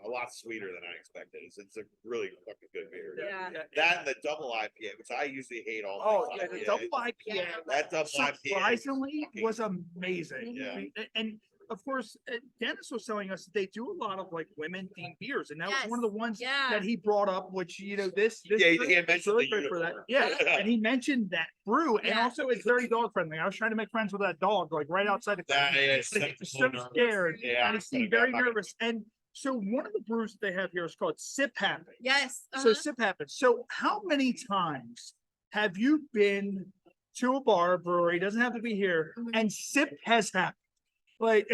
a lot sweeter than I expected. It's a really fucking good beer. Yeah. That and the double IPA, which I usually hate all. Oh yeah, the double IPA. That double IPA surprisingly was amazing. Yeah. And of course, Denis was telling us that they do a lot of like women themed beers, and that was one of the ones that he brought up. Which, you know, this he mentioned really the great for that. unicorn. Yeah, and he mentioned that brew, and also it's very dog friendly. I was trying to make friends with that dog, like right outside the car. He was so scared, and he seemed very nervous. And so one of the brews that they have here is called Sip Happen. Yes. So Sip Happen. So how many times have you been to a bar, brewery, doesn't have to be here, and Sip has happened? Like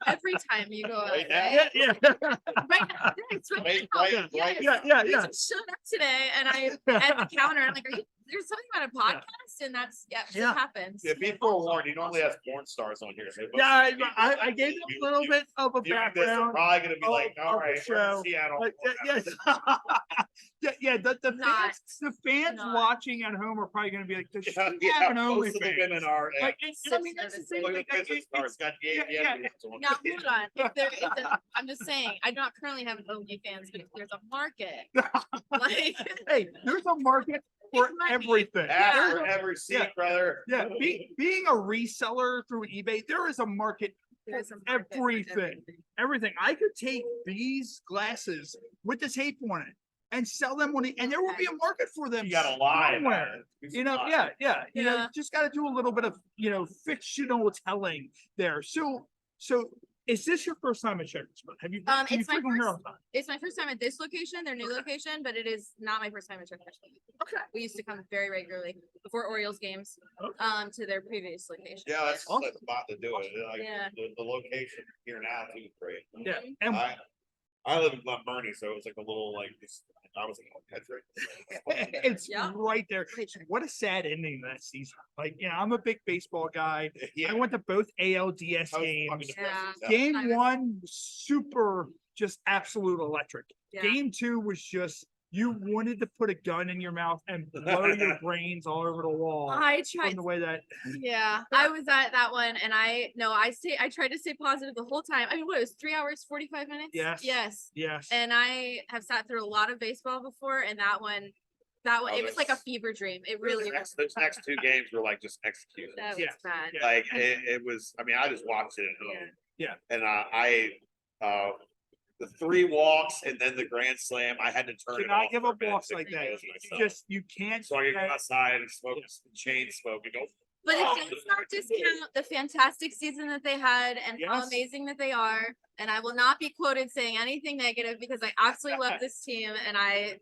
every time you go out, right? Yeah. Right now. Yeah. Showed up today, and I at the counter. I'm like, there's something about a podcast, and that's it happens. Yeah, be forewarned. He normally has porn stars on here. So I gave them a little bit of a background. Probably gonna be like, all right, show. Seattle. The fans watching at home are probably going to be like, most of the women are. Like, I mean, that's the thing. Now, hold on. If there isn't, I'm just saying, I do not currently have OnlyFans, but if there's a market, like, hey, there's a market for everything. For every seat, brother. Yeah, being a reseller through eBay, there is a market for everything. Everything. I could take these glasses with the tape on it and sell them and there will be a market for them. You gotta lie. Somewhere. You know, you know, just got to do a little bit of, you know, fictional telling there. So is this your first time at Checkerspot? Have you? It's my first time at this location, their new location, but it is not my first time at Checkerspot. Okay. We used to come very regularly before Orioles games, to their previous location. Yeah, that's the spot to do it. Like, the location here now too is great. Yeah, and I live in Glen Burnie, so it was like a little like this. I was like, oh, that's right. It's right there. What a sad ending that season. Like, you know, I'm a big baseball guy. I went to both ALDS games. Game one, super, just absolute electric. Game two was just, you wanted to put a gun in your mouth and blow your brains all over the wall. I tried from the way that. Yeah, I was at that one, and I tried to stay positive the whole time. I mean, what, it was 3 hours, 45 minutes? Yes. And I have sat through a lot of baseball before, and that one, it was like a fever dream. It really was. Those next two games were like just execution. That was bad. Like it was. I mean, I just watched it at home. Yeah. And the 3 walks and then the grand slam, I had to turn it off. Not give up walks like that. You can't. So I can go outside and smoke, chain smoke, and go. But it does not discount the fantastic season that they had and how amazing that they are. And I will not be quoted saying anything negative because I absolutely love this team and I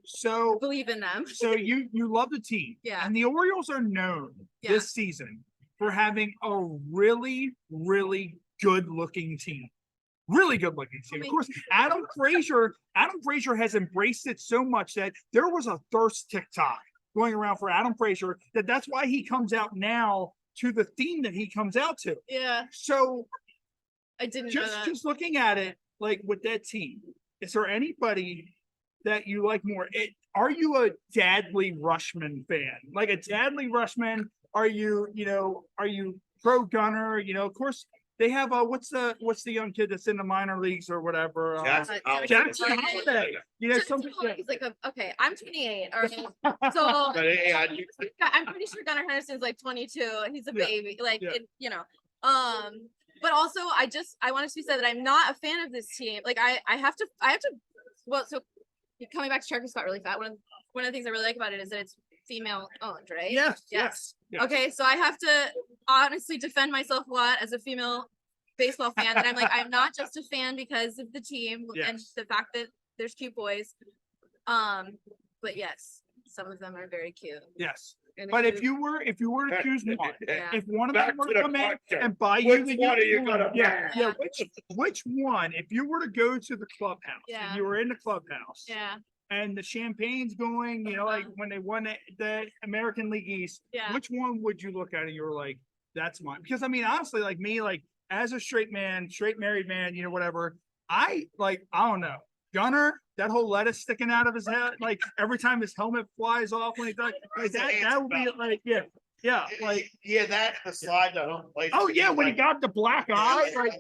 believe in them. So you love the team. Yeah. And the Orioles are known this season for having a really, really good looking team. Really good looking team. Of course, Adam Frazier has embraced it so much that there was a thirst TikTok going around for Adam Frazier that's why he comes out now to the theme that he comes out to. Yeah. So I didn't know that. Just looking at it, like with that team, is there anybody that you like more? Are you a Dadley Rushman fan? Like a Dadley Rushman? Are you pro Gunner? Of course they have what's the young kid that's in the minor leagues or whatever? Jackson Holiday. Jackson Holiday. He's like, okay, I'm 28. All right. So But, hey, I'm pretty sure Gunnar Henderson's like 22. He's a Yeah. baby. Like, Yeah. But also I wanted to be said that I'm not a fan of this team. Like I have to, well, so coming back to Checkerspot really fast. One of the things I really like about it is that it's female owned, right? Yes. Okay, so I have to honestly defend myself a lot as a female baseball fan. And I'm like, I'm not just a fan because of the team and the fact that there's cute boys. But yes, some of them are very cute. Yes. And But if you were to choose one, Yeah. if one of Back them were to to the come in question. and buy you Which the one are you uniform, gonna buy? which one, if you were to go to the clubhouse, Yeah. and you were in the clubhouse, Yeah. and the champagne's going, like when they won the American League East, Yeah. which one would you look at and you were like, that's mine? Because I mean, honestly, like me, like as a straight married man, whatever, I don't know. Gunner, that whole lettuce sticking out of his head, like every time his helmet flies off when he does, like that would be like, like that the slide that home place. oh yeah, when he got the black eye, right?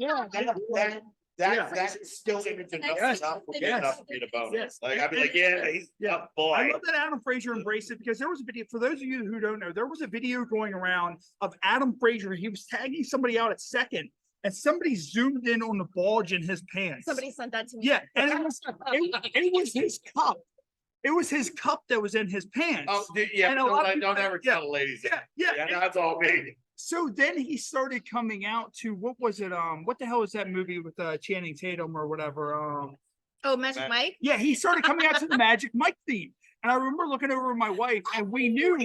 That's still image enough for me to bonus. Like I'd be like, he's a boy. I love that Adam Frazier embraced it because there was a video. For those of you who don't know, there was a video going around of Adam Frazier. He was tagging somebody out at second, and somebody zoomed in on the bulge in his pants. Somebody sent that to me. Yeah, and it was his cup. It was his cup that was in his pants. Oh, yeah. And Don't ever tell the ladies. Yeah, That's all me. So then he started coming out to what was it? What the hell was that movie with Channing Tatum or whatever? Oh, Magic Mike? Yeah, he started coming out to the Magic Mike theme. And I remember looking over at my wife and we knew,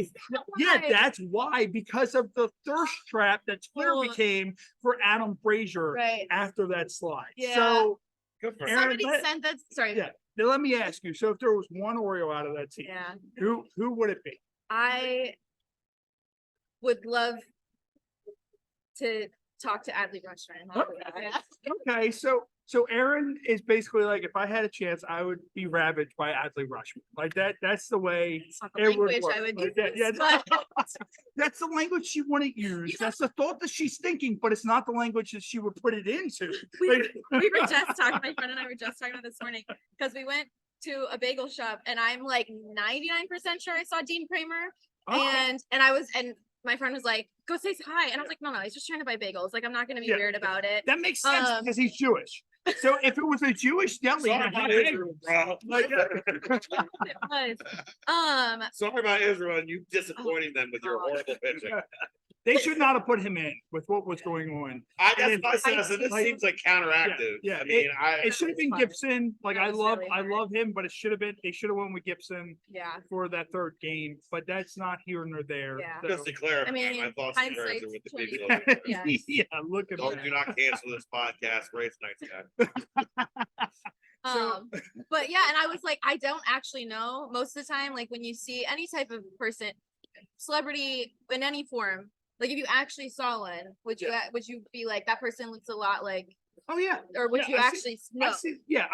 that's why, because of the thirst trap that Twitter became for Adam Frazier after that slide. Yeah. So good for somebody sent that. Sorry. Yeah. Now let me ask you. So if there was one Oreo out of that team, who would it be? I would love to talk to Adley Rushman. Okay, so Aaron is basically like, if I had a chance, I would be ravaged by Adley Rushman. Like that's the way it would work. I would Like use, that's the language she wouldn't use. That's the thought that she's thinking, but it's not the language that she would put it into. we were just talking, my friend and I were just talking about this morning because we went to a bagel shop and I'm like 99% sure I saw Dean Kramer. And my friend was like, go say hi. And I was like, no, he's just trying to buy bagels. Like, I'm not going to be weird about it. That makes sense because he's Jewish. So if it was a Jewish deli, Sorry about Israel, bro. Sorry about Israel and you disappointing them with your horrible pitching. They should not have put him in with what was going on. This seems like counteractive. Yeah, I mean, it should have been Gibson. Like I love him, but they should have went with Gibson. For that third game, but that's not here nor there. Yeah. So. Just to clarify, my thoughts and prayers are with the people. Yeah, look at that. Do not cancel this podcast. Race night, guy. But yeah, and I was like, I don't actually know most of the time. Like when you see any type of person, celebrity in any form, like if you actually saw one, would you be like, that person looks a lot like? Oh yeah. Or would you actually know?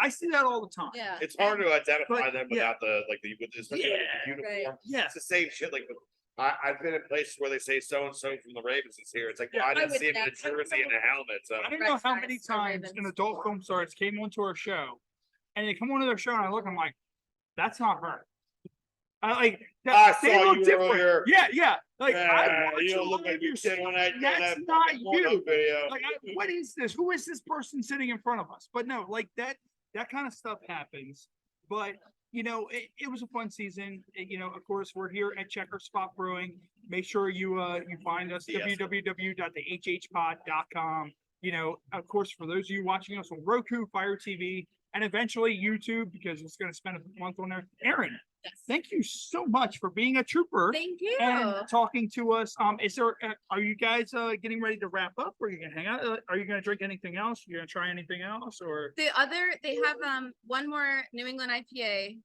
I see that all the time. Yeah. It's hard to identify them without the uniform. Yeah. It's the same shit. Like I've been in places where they say so and so from the Ravens is here. It's like, well, I didn't see him in a jersey and a helmet. So I don't know how many times an adult film stars came onto our show, and they come onto their show and I look, I'm like, that's not her. I saw you different. earlier. Yeah. Like you don't look like you said when that's not you. Video. Like, what is this? Who is this person sitting in front of us? But no, like that kind of stuff happens. But it was a fun season. Of course, we're here at Checkerspot Brewing. Make sure you find us www.thehhpod.com. Of course, for those of you watching us on Roku, Fire TV, and eventually YouTube, because it's going to spend a month on there. Aaron, thank you so much for being a trooper. Thank you. And talking to us. Are you guys getting ready to wrap up? Or are you going to hang out? Are you going to drink anything else? You're going to try anything else? Or they have one more New England IPA.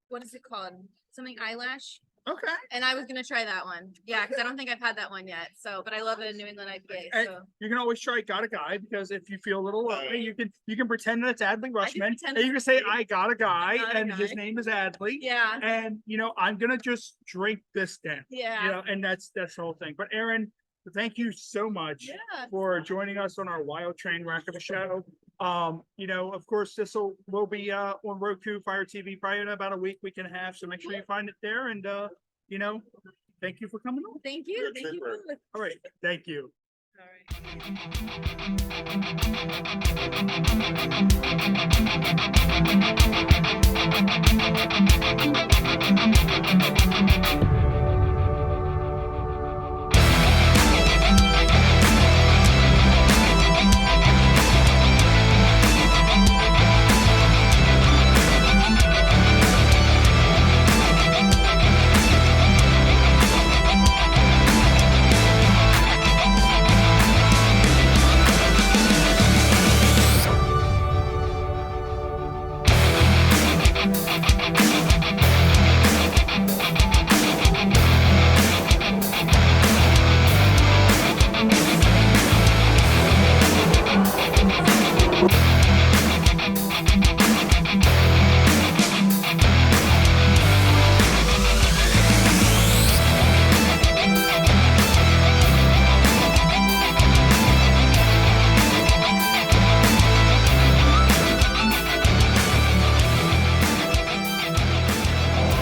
What is it called? Something eyelash. Okay. And I was gonna try that one. Yeah, because I don't think I've had that one yet. So, but I love a New England IPA. And So you can always try "Got a Guy" because if you feel a little lonely, you can pretend that it's Adley Rushman, pretend and you can it's say Adley. "I got a guy," got a and his guy. name is Adley. Yeah. And I'm gonna just drink this down. Yeah. And that's the whole thing. But Aaron, thank you so much for joining us on our wild train wreck of a show. Of course, will be on Roku Fire TV probably in about a week and a half. So make sure you find it there. And thank you for coming on. Thank you. Thank you both. All right. Thank you.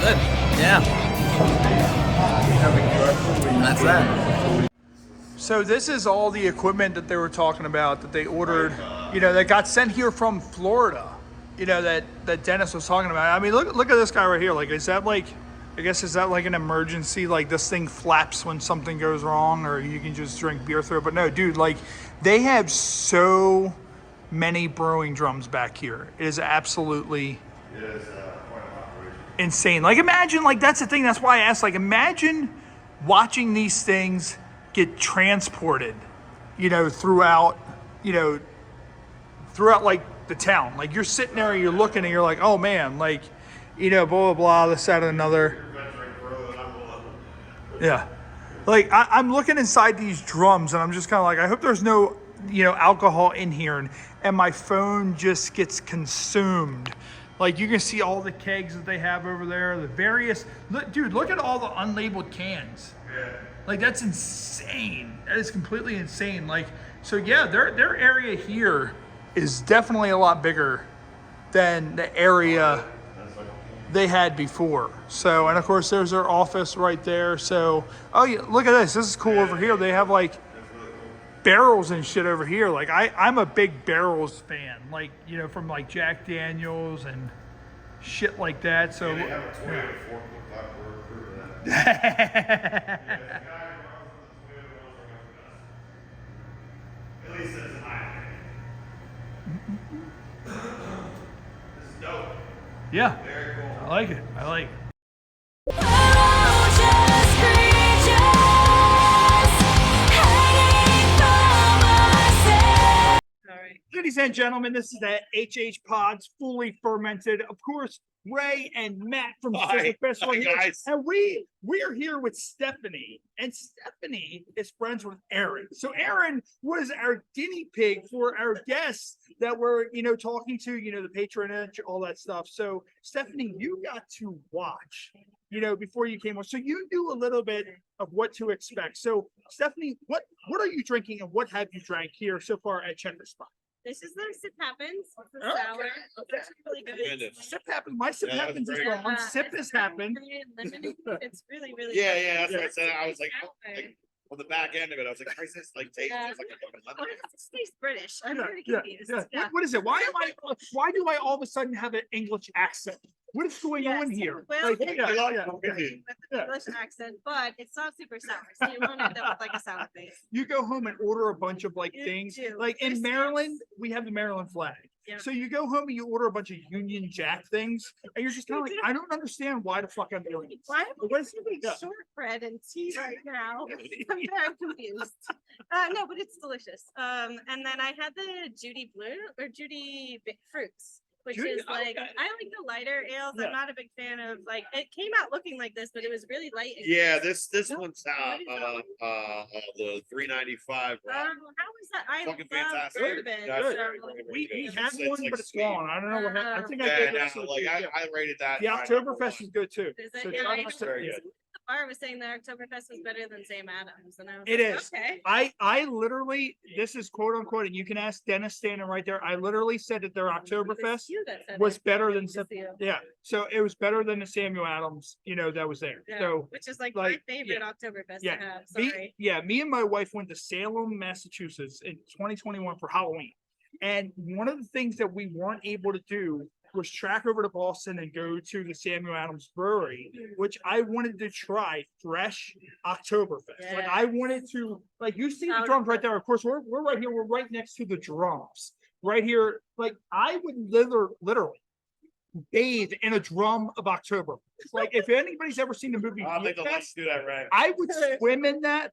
Good. Yeah. That's that. So this is all the equipment that they were talking about that they ordered, that got sent here from Florida, that Denis was talking about. I mean, look at this guy right here. Like, is that like an emergency? Like this thing flaps when something goes wrong, or you can just drink beer through it. But no, dude, like they have so many brewing drums back here. It is absolutely insane. Like imagine, like that's the thing. That's why I asked, like imagine watching these things get transported, throughout like the town. Like you're sitting there, you're looking and you're like, oh man, like, blah, blah, blah, this, that, and another. Yeah. Like I'm looking inside these drums and I'm just kind of like, I hope there's no, alcohol in here and my phone just gets consumed. Like you can see all the kegs that they have over there, the various, dude, look at all the unlabeled cans. Yeah. Like that's insane. That is completely insane. Like, so yeah, their area here is definitely a lot bigger than the area they had before. So, and of course there's their office right there. So, oh yeah, look at this. This is cool over here. They have like barrels and shit over here. Like I'm a big barrels fan, like, from like Jack Daniels and shit like that. So they have a Toyota At least that's my opinion. This is dope. Yeah. Very cool. I like it. I like it. Ladies and gentlemen, this is the HHpod's fully fermented. Of course, Ray and Matt from Checkerspot Brewing, and we are here with Stephanie, and Stephanie is friends with Aaron. So Aaron was our guinea pig for our guests that we're talking to, the patronage, all that stuff. So Stephanie, you got to watch, before you came on, so you knew a little bit of what to expect. So Stephanie, what are you drinking, and what have you drank here so far at Checkerspot? This is the Sip Happens. It's a sour. It's really good. Sip happens. My sip happens as well. Sip has happened. It's really, really Yeah, good. yeah, that's what I said. I was like on the back end of it, I was like, "How is this like taste?" Yeah. It's like a Why does this taste British? I'm really Yeah, confused. yeah. Yeah. What is it? Why do I all of a sudden have an English accent? What is going on here? Well, Like, with an English accent, but it's not super sour, so you won't end up with like a sour face. You go home and order a bunch of like You things. do. Like in Maryland, we have the Maryland flag. Yeah. So you go home and you order a bunch of Union Jack things, and you're just kind of like, I don't understand why the fuck I'm doing this. Why am I What is- eating yeah. shortbread and tea right now? I'm very confused. No, but it's delicious. And then I had the Judy Fruits, which Judy, is like okay. I like the lighter ales. Yeah. I'm not a big fan of like it came out looking like this, but it was really light. And Yeah, crisp. this one's What is that the 395. How is that? I Fucking love fantastic. bourbon. That's so- very, very, very We good. have It's one, like but it's sweet. gone. I don't know what happened. I think I Yeah, gave no, it to like I rated that. The my number Oktoberfest one. is good too. Is So it? Yeah, try I not know. to- very good. The bar was saying that Oktoberfest was better than Sam Adams, and I was It like, is. okay. I literally, this is quote unquote, and you can ask Dennis standing right there. I literally said that their Oktoberfest you that said was it. better than, Good to see you. yeah. So it was better than the Samuel Adams, that was there. Yeah, So which is like like, my favorite yeah. Oktoberfest Yeah. to have. Me, Sorry. me and my wife went to Salem, Massachusetts in 2021 for Halloween. And one of the things that we weren't able to do was track over to Boston and go to the Samuel Adams Brewery, which I wanted to try fresh Oktoberfest. Like I wanted to, like you see the drums right there. Of course, we're right here. We're right next to the drums. Right here. Like I would literally bathe in a drum of October. Like if anybody's ever seen the movie, I don't think they'll let Budapest, you do that, right? I would swim in that.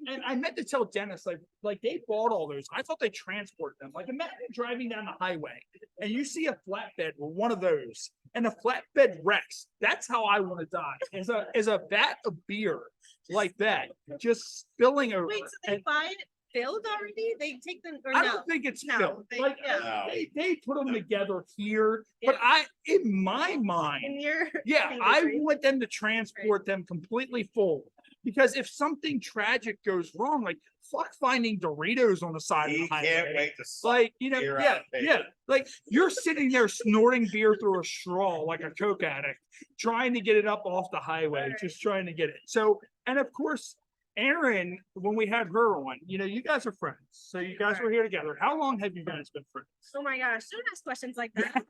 And I meant to tell Dennis, like they bought all those. I thought they transported them. Like imagine driving down the highway and you see a flatbed with one of those, and the flatbed wrecks. That's how I want to die. Is a vat of beer like that, just spilling over. Wait, so they buy it filled already? They take them or I no? don't think it's No, filled. they- Like yeah. they put them together here, but in my mind, In your I fingers, want them to transport them completely full. Because if something tragic goes wrong, like fuck finding Doritos on the side of the He highway. can't wait to suck Like, beer out yeah, of paper. yeah. Like you're sitting there snorting beer through a straw like a Coke addict, trying to get it up off the highway, just trying to get it. So, and of course, Erin, when we had her on, you guys are friends. So you guys were here together. How long have you guys been friends? Oh my gosh, don't ask questions like that.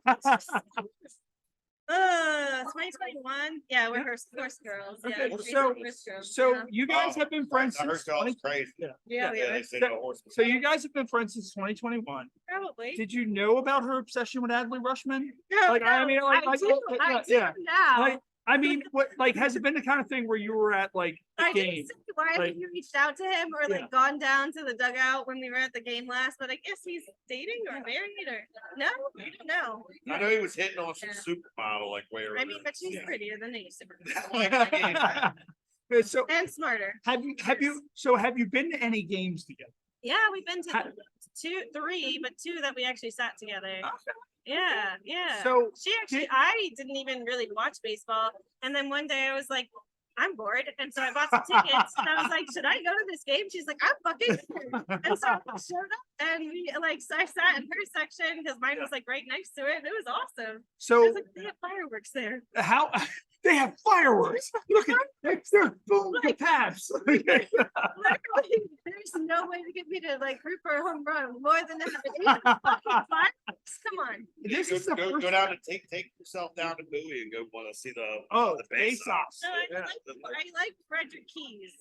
2021. Yeah, we're her horse girls. Yeah, Okay, we're so horse girls, so yeah. you guys have been friends I heard since y'all's crazy. Yeah, we are. they say So- no horse. So you guys have been friends since 2021. Probably. Did you know about her obsession with Adley Rushman? No, Like, I mean, like, I do. I do now. Like, I mean, what, like, has it been the kind of thing where you were at like the I game? didn't see why Like, you reached out to him or like Yeah. gone down to the dugout when we were at the game last, but I guess he's dating or married or no, you don't know. I know he was hitting on some Yeah. supermodel like way earlier. I mean, but she's prettier than he used to be. So And smarter. have you been to any games together? Yeah, we've been to 3, but 2 that we actually sat together. Yeah, yeah. So, I didn't even really watch baseball. And then one day I was like, I'm bored. And so I bought some tickets and I was like, should I go to this game? She's like, I'm fucking here. And so I showed up and we so I sat in her section because mine was like right next to it. And it was awesome. So- I was like, they have fireworks there. How they have fireworks? Look at they're boom taps. Literally, there's no way to get me to like root for a home run more than that. Fucking fireworks. Come on. This go, is the go, first go down and take yourself down to Bowie and go want to see the Oh, the base face-offs. No, I like Frederick Keys.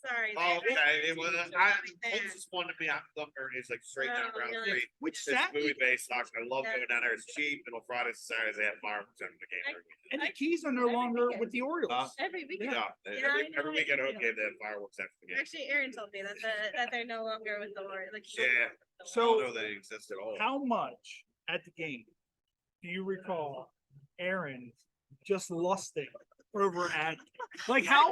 Sorry. Oh, they- okay. It was I- closest one to me. I'm Thunder is like straight down Oh, around really? street. Which It's Saturday- Bowie base stocks. I love Yeah. going down there. It's cheap. And on Fridays and Saturdays they have fireworks after the game. And the Keys are no longer with the Orioles. Every weekend. Yeah, Yeah, I know, every I weekend know. okay, they have fireworks after the game. Actually, Aaron told me that they're no longer with the Warriors. Like, Yeah. So- I don't know that it exists at all. How much at the game do you recall Aaron just lusting over at like how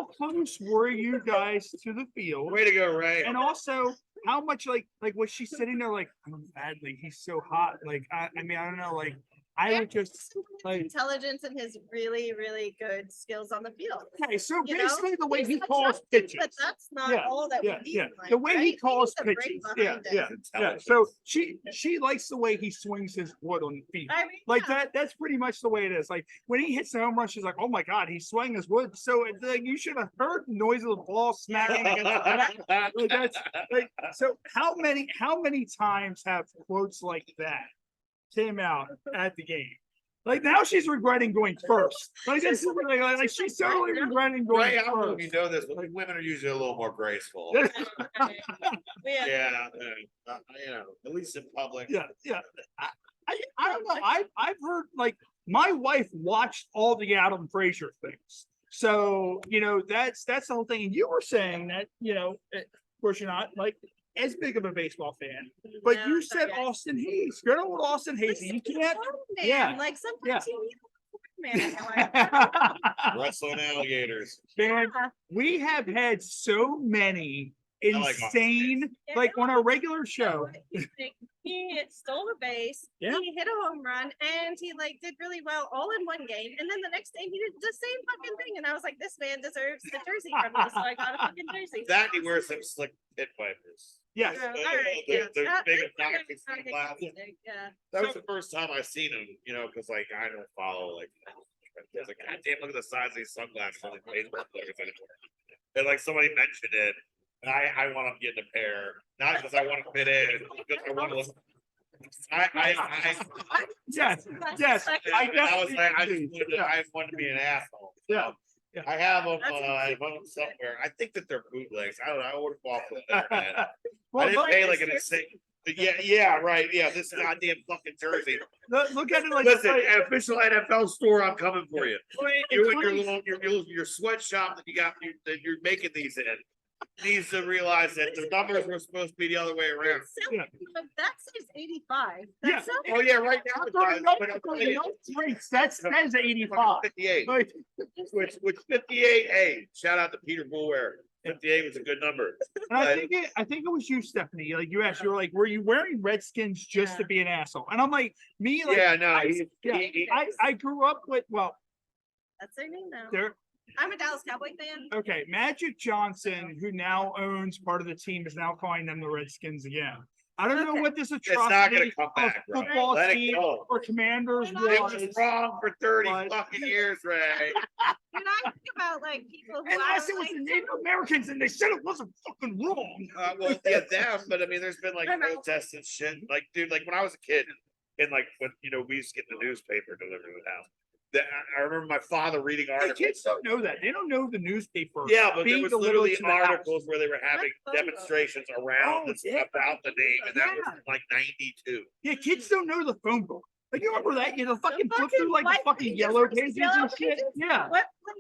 close were you guys to the field? Way to go, Ray. And also how much like was she sitting there like badly, he's so hot. Like I mean I don't know, like I would just like intelligence and his really, really good skills on the field. okay, so You know? basically the way He's he calls attractive, pitches. But that's not Yeah, all that yeah, we need. yeah. in life, The way right? he He calls needs a brain pitches. behind Yeah, it. yeah. So she likes the way he swings his wood on the field. I mean, Like that's pretty much the way it is. Like when he hits the home run, she's like, "Oh my god, he's swinging his wood." So it's like you should have heard the noise of the ball smacking against the bat. Like, that's like so. How many times have quotes like that came out at the game? Like now she's regretting going first. Like this is like she's totally regretting going Ray, I don't know if first. you know this, but women are usually a little more graceful. Yeah, you know, at least in public. Yeah. I don't know. I've heard like my wife watched all the Adam Frazier things. So, that's the whole thing. And you were saying that, of course you're not like as big of a baseball fan, but you said Austin Hayes. Good old Austin Hayes. You can't. Yeah. Like sometimes Yeah. you need a man in your life. Wrestling alligators. Man, we have had so many like insane, like on our regular show. He stole a base, Yeah. he hit a home run, and he like did really well all in one game. And then the next day he did the same fucking thing. And I was like, this man deserves a jersey from me. So I got a fucking jersey. That he wears some slick pit wipers. Yes. Yeah, all right, yeah. They're That- big that's obnoxious pretty glasses. Yeah. That was the first time I seen him, you know, because like I don't follow like. I was like, God damn, look at the size of these sunglasses on the baseball players anymore. And like somebody mentioned it, and I want to get in a pair, not because I want to fit in, because I want to look. Yes, yes. I was like, I just wanted to be an asshole. Yeah. I have them somewhere. I think that they're bootlegs. I don't know. I ordered them off the internet. I didn't pay like an insane. Yeah, right. Yeah, this goddamn fucking jersey. Look at it like Listen, an official NFL store. I'm coming for you. You and your sweatshop that you got that you're making these in needs to realize that the numbers were supposed to be the other way around. That says 85. Yeah. That's not- Oh yeah, right now it does. But I'm telling you, that says 85. 58. Which 58? Hey, shout out to Peter Bullware. 58 was a good number. And I think it was you, Stephanie. Like you asked, you were like, "Were you wearing Redskins just to be an asshole?" And I'm like, "Me, like, Yeah, no, I grew up with That's their name now. there. I'm a Dallas Cowboy fan. Okay, Magic Johnson, who now owns part of the team, is now calling them the Redskins again. I don't know what this It's not going atrocity to come back, bro. football Let it team go. or Commanders It was. was wrong for 30 fucking years, Ray. When I think about like people who Unless are, it was like, the Native Americans and they said it wasn't fucking wrong. Well, yeah, them, but I mean, there's been like protests and shit. Like, dude, like when I was a kid, and like when we used to get the newspaper delivered to the house. I remember my father reading Hey, articles. kids don't know that. They don't know the newspaper. Yeah, but there being was delivered literally to the house. articles where they were having demonstrations around about the name, and that was like 92. Yeah, kids don't know the phone book. Like you remember that? You know, fucking flip through like the fucking yellow pages and shit. Yeah.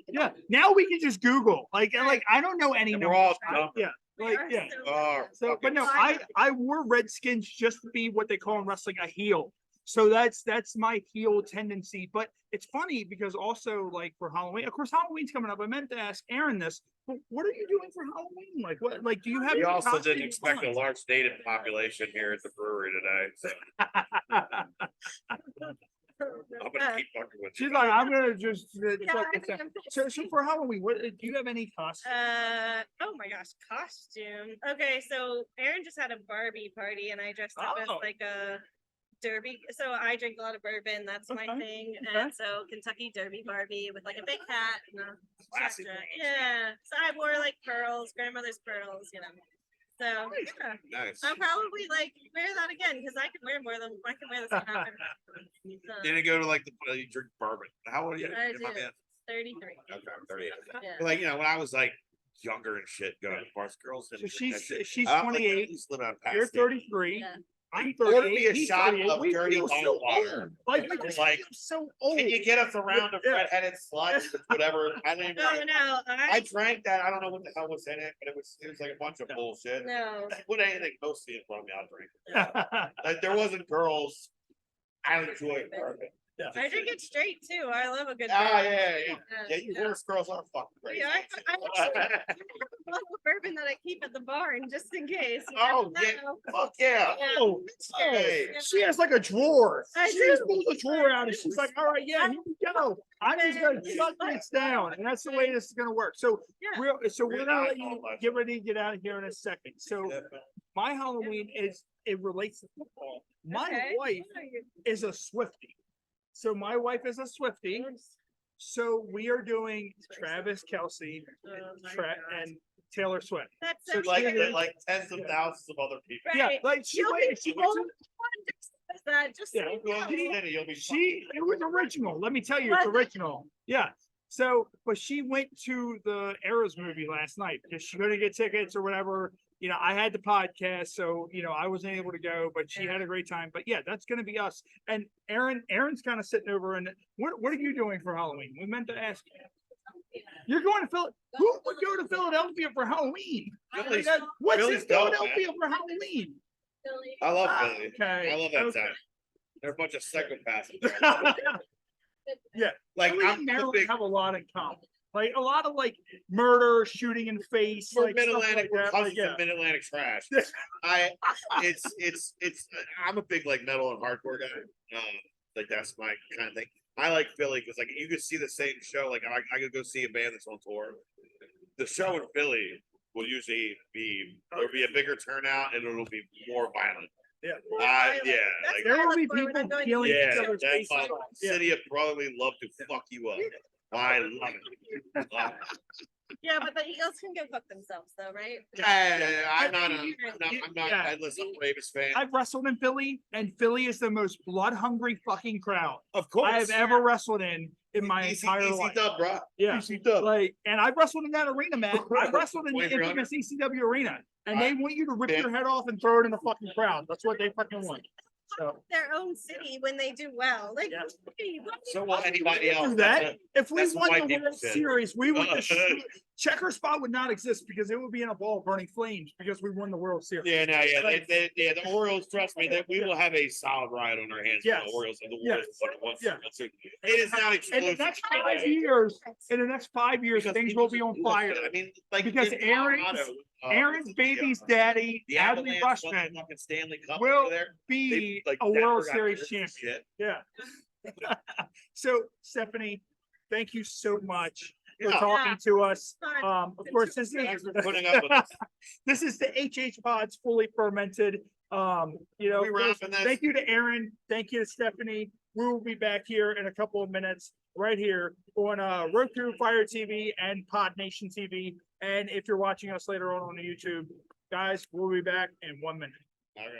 Yeah. Now we can just Google. Like I don't know any We're all numbers. dumb. Yeah. Like yeah. Oh, So, but no, I wore Redskins just to be what they call in wrestling a heel. So that's my heel tendency. But it's funny because also like for Halloween, of course, Halloween's coming up. I meant to ask Aaron this. But what are you doing for Halloween? Like what? Like do you have? We any also didn't costumes expect a on? large native population here at the brewery today. So I'm gonna keep fucking with She's you. like, I'm gonna just. I think I'm So for Halloween, what do you have any costumes? oh my gosh, costume. Okay, so Aaron just had a Barbie party and I dressed up as Oh. like a Derby. So I drink a lot of bourbon, that's my Okay, thing. okay. And so Kentucky Derby Barbie with like a big hat and a Classy jacket. girls. Yeah. So I wore like pearls, grandmother's pearls, you know. So yeah. Nice. I'll probably like wear that again because I can wear more than I can wear this one out. Didn't go to like you drink bourbon. How old are you? I You're my do. man. 33. Okay, I'm 38. Yeah. Like when I was like younger and shit, going to bars, girls. So didn't drink that shit. she's I'm like, 28. just live on past You're it. 33. Yeah. I'm Order 38. me a He's shot 38. of We dirty feel bottled so water. old. Like we It's just like, feel so old. Can you get us around a redheaded slut? Whatever. I didn't even. No, I drank that. I don't know what the hell was in it, but it was like a bunch of bullshit. no. Put anything mostly in front of me, I'll drink. Like there wasn't girls. I enjoy bourbon. I drink it straight too. I love a good. Ah, bourbon. yeah. You worse girls are fucking crazy. Yeah, I actually have a bottle of bourbon that I keep at the barn just in case. You Oh, never yeah. know. Fuck yeah. Oh, Hey. she has like a drawer. I She do. just pulls a drawer out and she's like, all right, yeah, here we go. I'm just gonna shut this down. And that's the way this is gonna work. So Yeah. we're gonna let you get ready to get out of here in a second. So my Halloween it relates to football. My Okay. wife is a Swiftie. So my wife is a Swiftie. So we are doing Travis Kelce and Taylor Swift. That's So so Like tens of thousands of other people. Yeah, Right. like she You'll went, be she the went only to, one that does that. Just so Yeah. you Go to the know. city, you'll be it was original. Let me tell you, it's What? original. Yeah. So, but she went to the Eras movie last night because she couldn't get tickets or whatever. You know, I had the podcast, so I wasn't able to go, but she had a great time. But yeah, that's gonna be us. And Aaron's kind of sitting over. And what are you doing for Halloween? We meant to ask you. You're going to Philly. Who would go to Philadelphia for Halloween? Philly's- What's Philly's in dope, Philadelphia for Halloween? I love Philly. Okay. I love that Okay. town. They're a bunch of psychopaths. Yeah, Like, Philly I'm and a Maryland big- have a lot in common. Like a lot of like murder, shooting in the face, We're like stuff Mid-Atlantic, like we're that. cousins Like, yeah. of Mid-Atlantic trash. It's I'm a big like metal and hardcore guy. Like that's my kind of thing. I like Philly because like you could see the same show. Like I could go see a band that's on tour. The show in Philly will usually there'll be a bigger turnout and it'll be more violent. Yeah. Yeah. Like, There will be people killing each yeah, other's that's faces. like Yeah. City of Brotherly love to fuck you up. I love it. Love it. Yeah, but the Eagles can go fuck themselves though, right? I'm not. Yeah. Listen, I'm a Ravens fan. I've wrestled in Philly, and Philly is the most blood-hungry fucking crowd Of course. I have ever wrestled in my Easy, entire easy life. dub, bro. Yeah, Easy dub. like, and I've wrestled in that arena, man. I wrestled in the 2300. infamous ECW arena, and they want you to rip your head off and throw it in the fucking crowd. That's what they fucking want. So, Their own city when they do well. Like, hey, what So will anybody else? do that. If we that's won white the people World shit. Series, we would destroy. Checkerspot would not exist because it would be in a ball of burning flames because we won the World Series. Yeah, no, yeah, Like, the Orioles. Trust me, that we will have a solid ride on our hands. Yes. For the Orioles and the Yes. Orioles. Yeah. It is not in exclusive. the next 5 years, Because things people will be on fire. I mean, like Because in Aaron's Colorado, Aaron's baby's daddy, the Adley Avalanche won the Rushman, fucking Stanley Cup will over there. be Like, a Denver World got Series rid of champion. shit. Yeah. So, Stephanie, thank you so much for Yeah. talking to us. Fun. Of course, this is Thanks for putting up with us. this is the HHpod's fully fermented. You know, We wrapping this? thank you to Aaron. Thank you to Stephanie. We will be back here in a couple of minutes, right here on Roku Fire TV and Pod Nation TV. And if you're watching us later on the YouTube, guys, we'll be back in 1 minute. All right.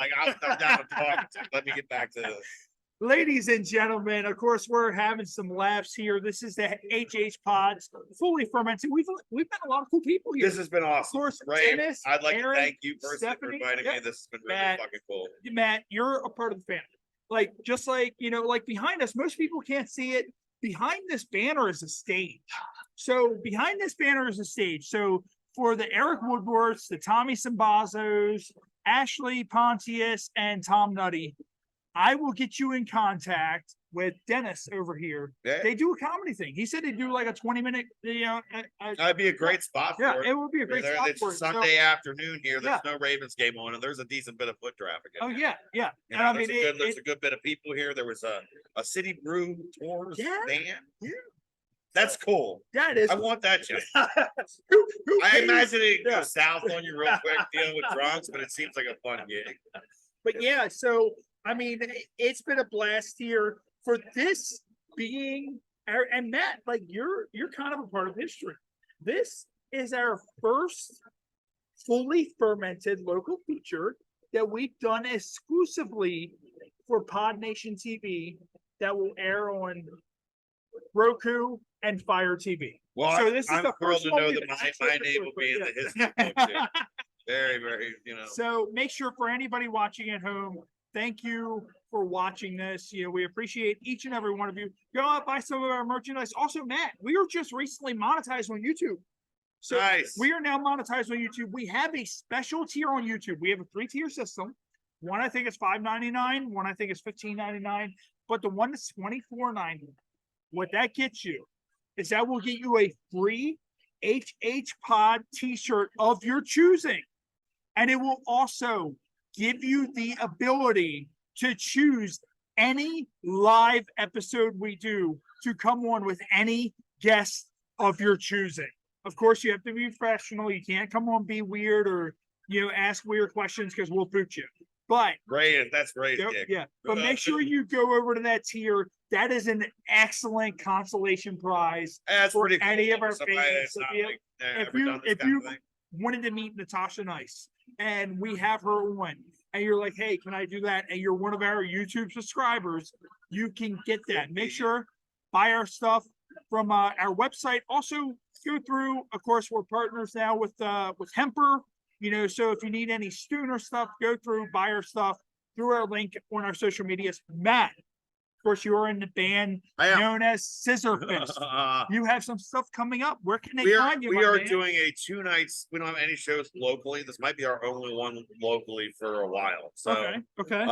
I'm down to talk. Let me get back to this. Ladies and gentlemen, of course, we're having some laughs here. This is the HHpod's fully fermented. We've met a lot of cool people here. This has been awesome. Of course, Ray, Dennis, I'd like Aaron, to thank you personally for Stephanie, inviting yeah, me. This has been really Matt, fucking cool. Matt, you're a part of the family. Like, just like, you know, like behind us, most people can't see it. Behind this banner is a stage. So behind this banner is a stage. So for the Eric Woodworths, the Tommy Sambazos, Ashley Pontius, and Tom Nutty, I will get you in contact with Denis over here. Yeah. They do a comedy thing. He said they do like a 20-minute, you know. That'd be a great spot for Yeah, it. it would be a great spot It's for a it. Sunday So- afternoon here. There's Yeah. no Ravens game on, and there's a decent bit of foot traffic. Oh yeah, yeah. You And know, I mean, there's a good bit of people here. There was a City Brew Tours Yeah. van. Yeah. That's cool. That is. I want that shit. Who I pays- imagine it Yeah. goes south on you real quick dealing with drunks, but it seems like a fun gig. But yeah, so I mean, it's been a blast here for this being our, and Matt, like you're kind of a part of history. This is our first fully fermented local feature that we've done exclusively for Pod Nation TV that will air on Roku and Fire TV. Well, so this is I'm the thrilled first to one know we've that my actually name will be in the recorded. history books here. Very, very, you know. So make sure for anybody watching at home, thank you for watching this. You know, we appreciate each and every one of you. Go out, buy some of our merchandise. Also, Matt, we were just recently monetized on YouTube. So Nice. we are now monetized on YouTube. We have a special tier on YouTube. We have a 3-tier system. One I think is $5.99. One I think is $15.99. But the one that's $24.99, what that gets you is that will get you a free HHpod t-shirt of your choosing. And it will also give you the ability to choose any live episode we do to come on with any guest of your choosing. Of course, you have to be professional. You can't come on, be weird, or ask weird questions because we'll boot you. But That's great. yeah. But make sure you go over to that tier. That is an excellent consolation prize for any of our fans. If you wanted to meet Natasha Nice and we have her on, and you're like, hey, can I do that? And you're one of our YouTube subscribers, you can get that. Make sure buy our stuff from our website. Also, go through. Of course, we're partners now with Hemper. So if you need any Stooner stuff, go through, buy our stuff through our link on our social medias. Matt, of course, you are in the band known as Scissor Fist. You have some stuff coming up. Where can they find you? We are doing a 2 nights. We don't have any shows locally. This might be our only one locally for a while. So okay.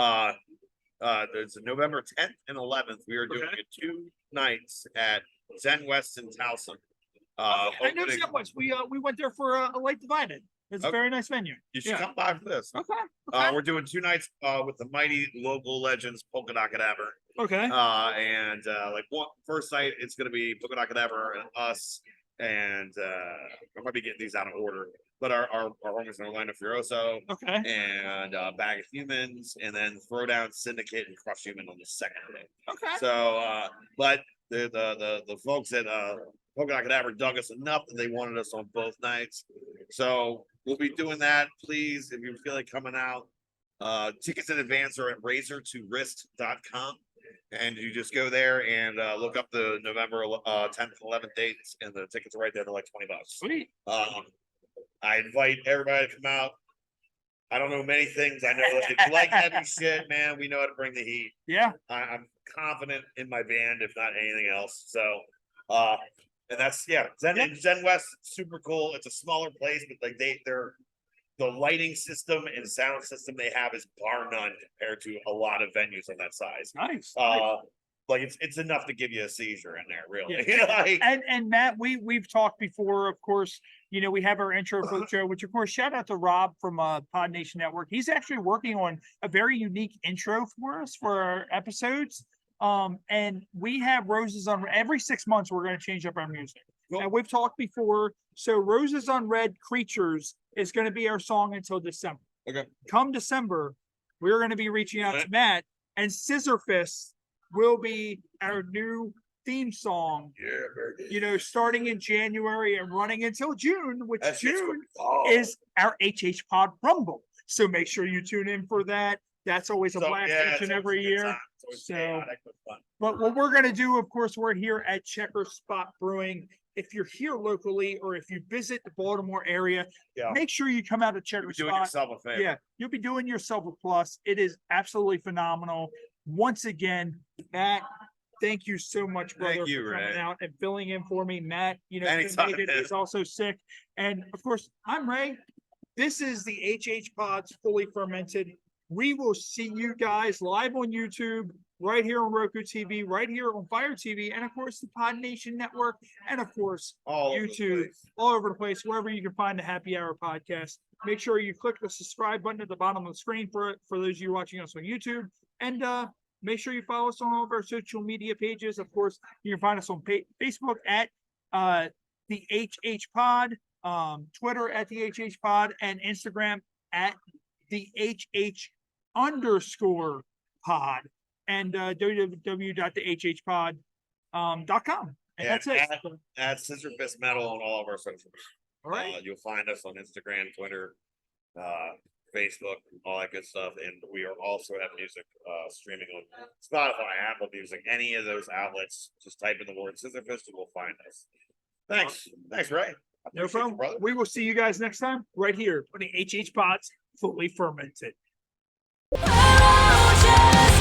There's November 10th and 11th. We are doing it 2 nights at Zen West in Towson. I know Zen West. We went there for a Light Divided. It's a very nice venue. You should come by for this. Okay. We're doing 2 nights with the mighty local legends, Polka Dot Cadaver. Okay. And first night, it's going to be Polka Dot Cadaver and us. And I might be getting these out of order. But our homies in Orlando Furioso. Okay. And Bag of Humans. And then Throwdown Syndicate and Crush Human on the second day. Okay. So, but the folks at Polka Dot Cadaver dug us enough that they wanted us on both nights. So we'll be doing that. Please, if you feel like coming out, tickets in advance are at razor2wrist.com. And you just go there and look up the November 10th and 11th dates, and the tickets are right there. They're like $20. Sweet. I invite everybody to come out. I don't know many things. I know that if you like heavy shit, man, we know how to bring the heat. Yeah. I'm confident in my band, if not anything else. So, and that's Zen West, super cool. It's a smaller place, but like they're the lighting system and sound system they have is bar none compared to a lot of venues on that size. Nice. Like it's enough to give you a seizure in there, really. Yeah. And Matt, we've talked before, of course. We have our intro for the show, which of course, shout out to Rob from Pod Nation Network. He's actually working on a very unique intro for us for our episodes. And we have Roses on every 6 months. We're going to change up our music. Cool. And we've talked before. So Roses on Red Creatures is going to be our song until December. Okay. Come December, we're going to be reaching out to Matt, and Scissor Fist will be our new theme song. Yeah, very good. Starting in January and running until June, which June is our HHpod Rumble. So make sure you tune in for that. That's always a blast each and every year. So, but what we're going to do, of course, we're here at Checkerspot Brewing. If you're here locally or if you visit the Baltimore area, make sure you come out to Checkerspot. You're doing yourself a favor. Yeah, you'll be doing yourself a plus. It is absolutely phenomenal. Once again, Matt, thank you so much, brother, for coming out and filling in for me. Matt, is also sick. And of course, I'm Ray. This is the HHpod's Fully Fermented. We will see you guys live on YouTube, right here on Roku TV, right here on Fire TV, and of course the Pod Nation Network, and of course YouTube, all over the place, wherever you can find the Happy Hour podcast. Make sure you click the subscribe button at the bottom of the screen for those of you watching us on YouTube, and make sure you follow us on all of our social media pages. Of course, you can find us on Facebook at the HHpod, Twitter at the HHpod, and Instagram at the HH_pod, and www.thehhpod.com. And that's it. At Scissor Fist Metal on all of our social media. All right. You'll find us on Instagram, Twitter, Facebook, all that good stuff. And we are also have music streaming on Spotify, Apple Music, any of those outlets. Just type in the word Scissor Fist and we'll find us. Thanks. Thanks, Ray. No problem. We will see you guys next time right here on the HHpod's Fully Fermented. Oh,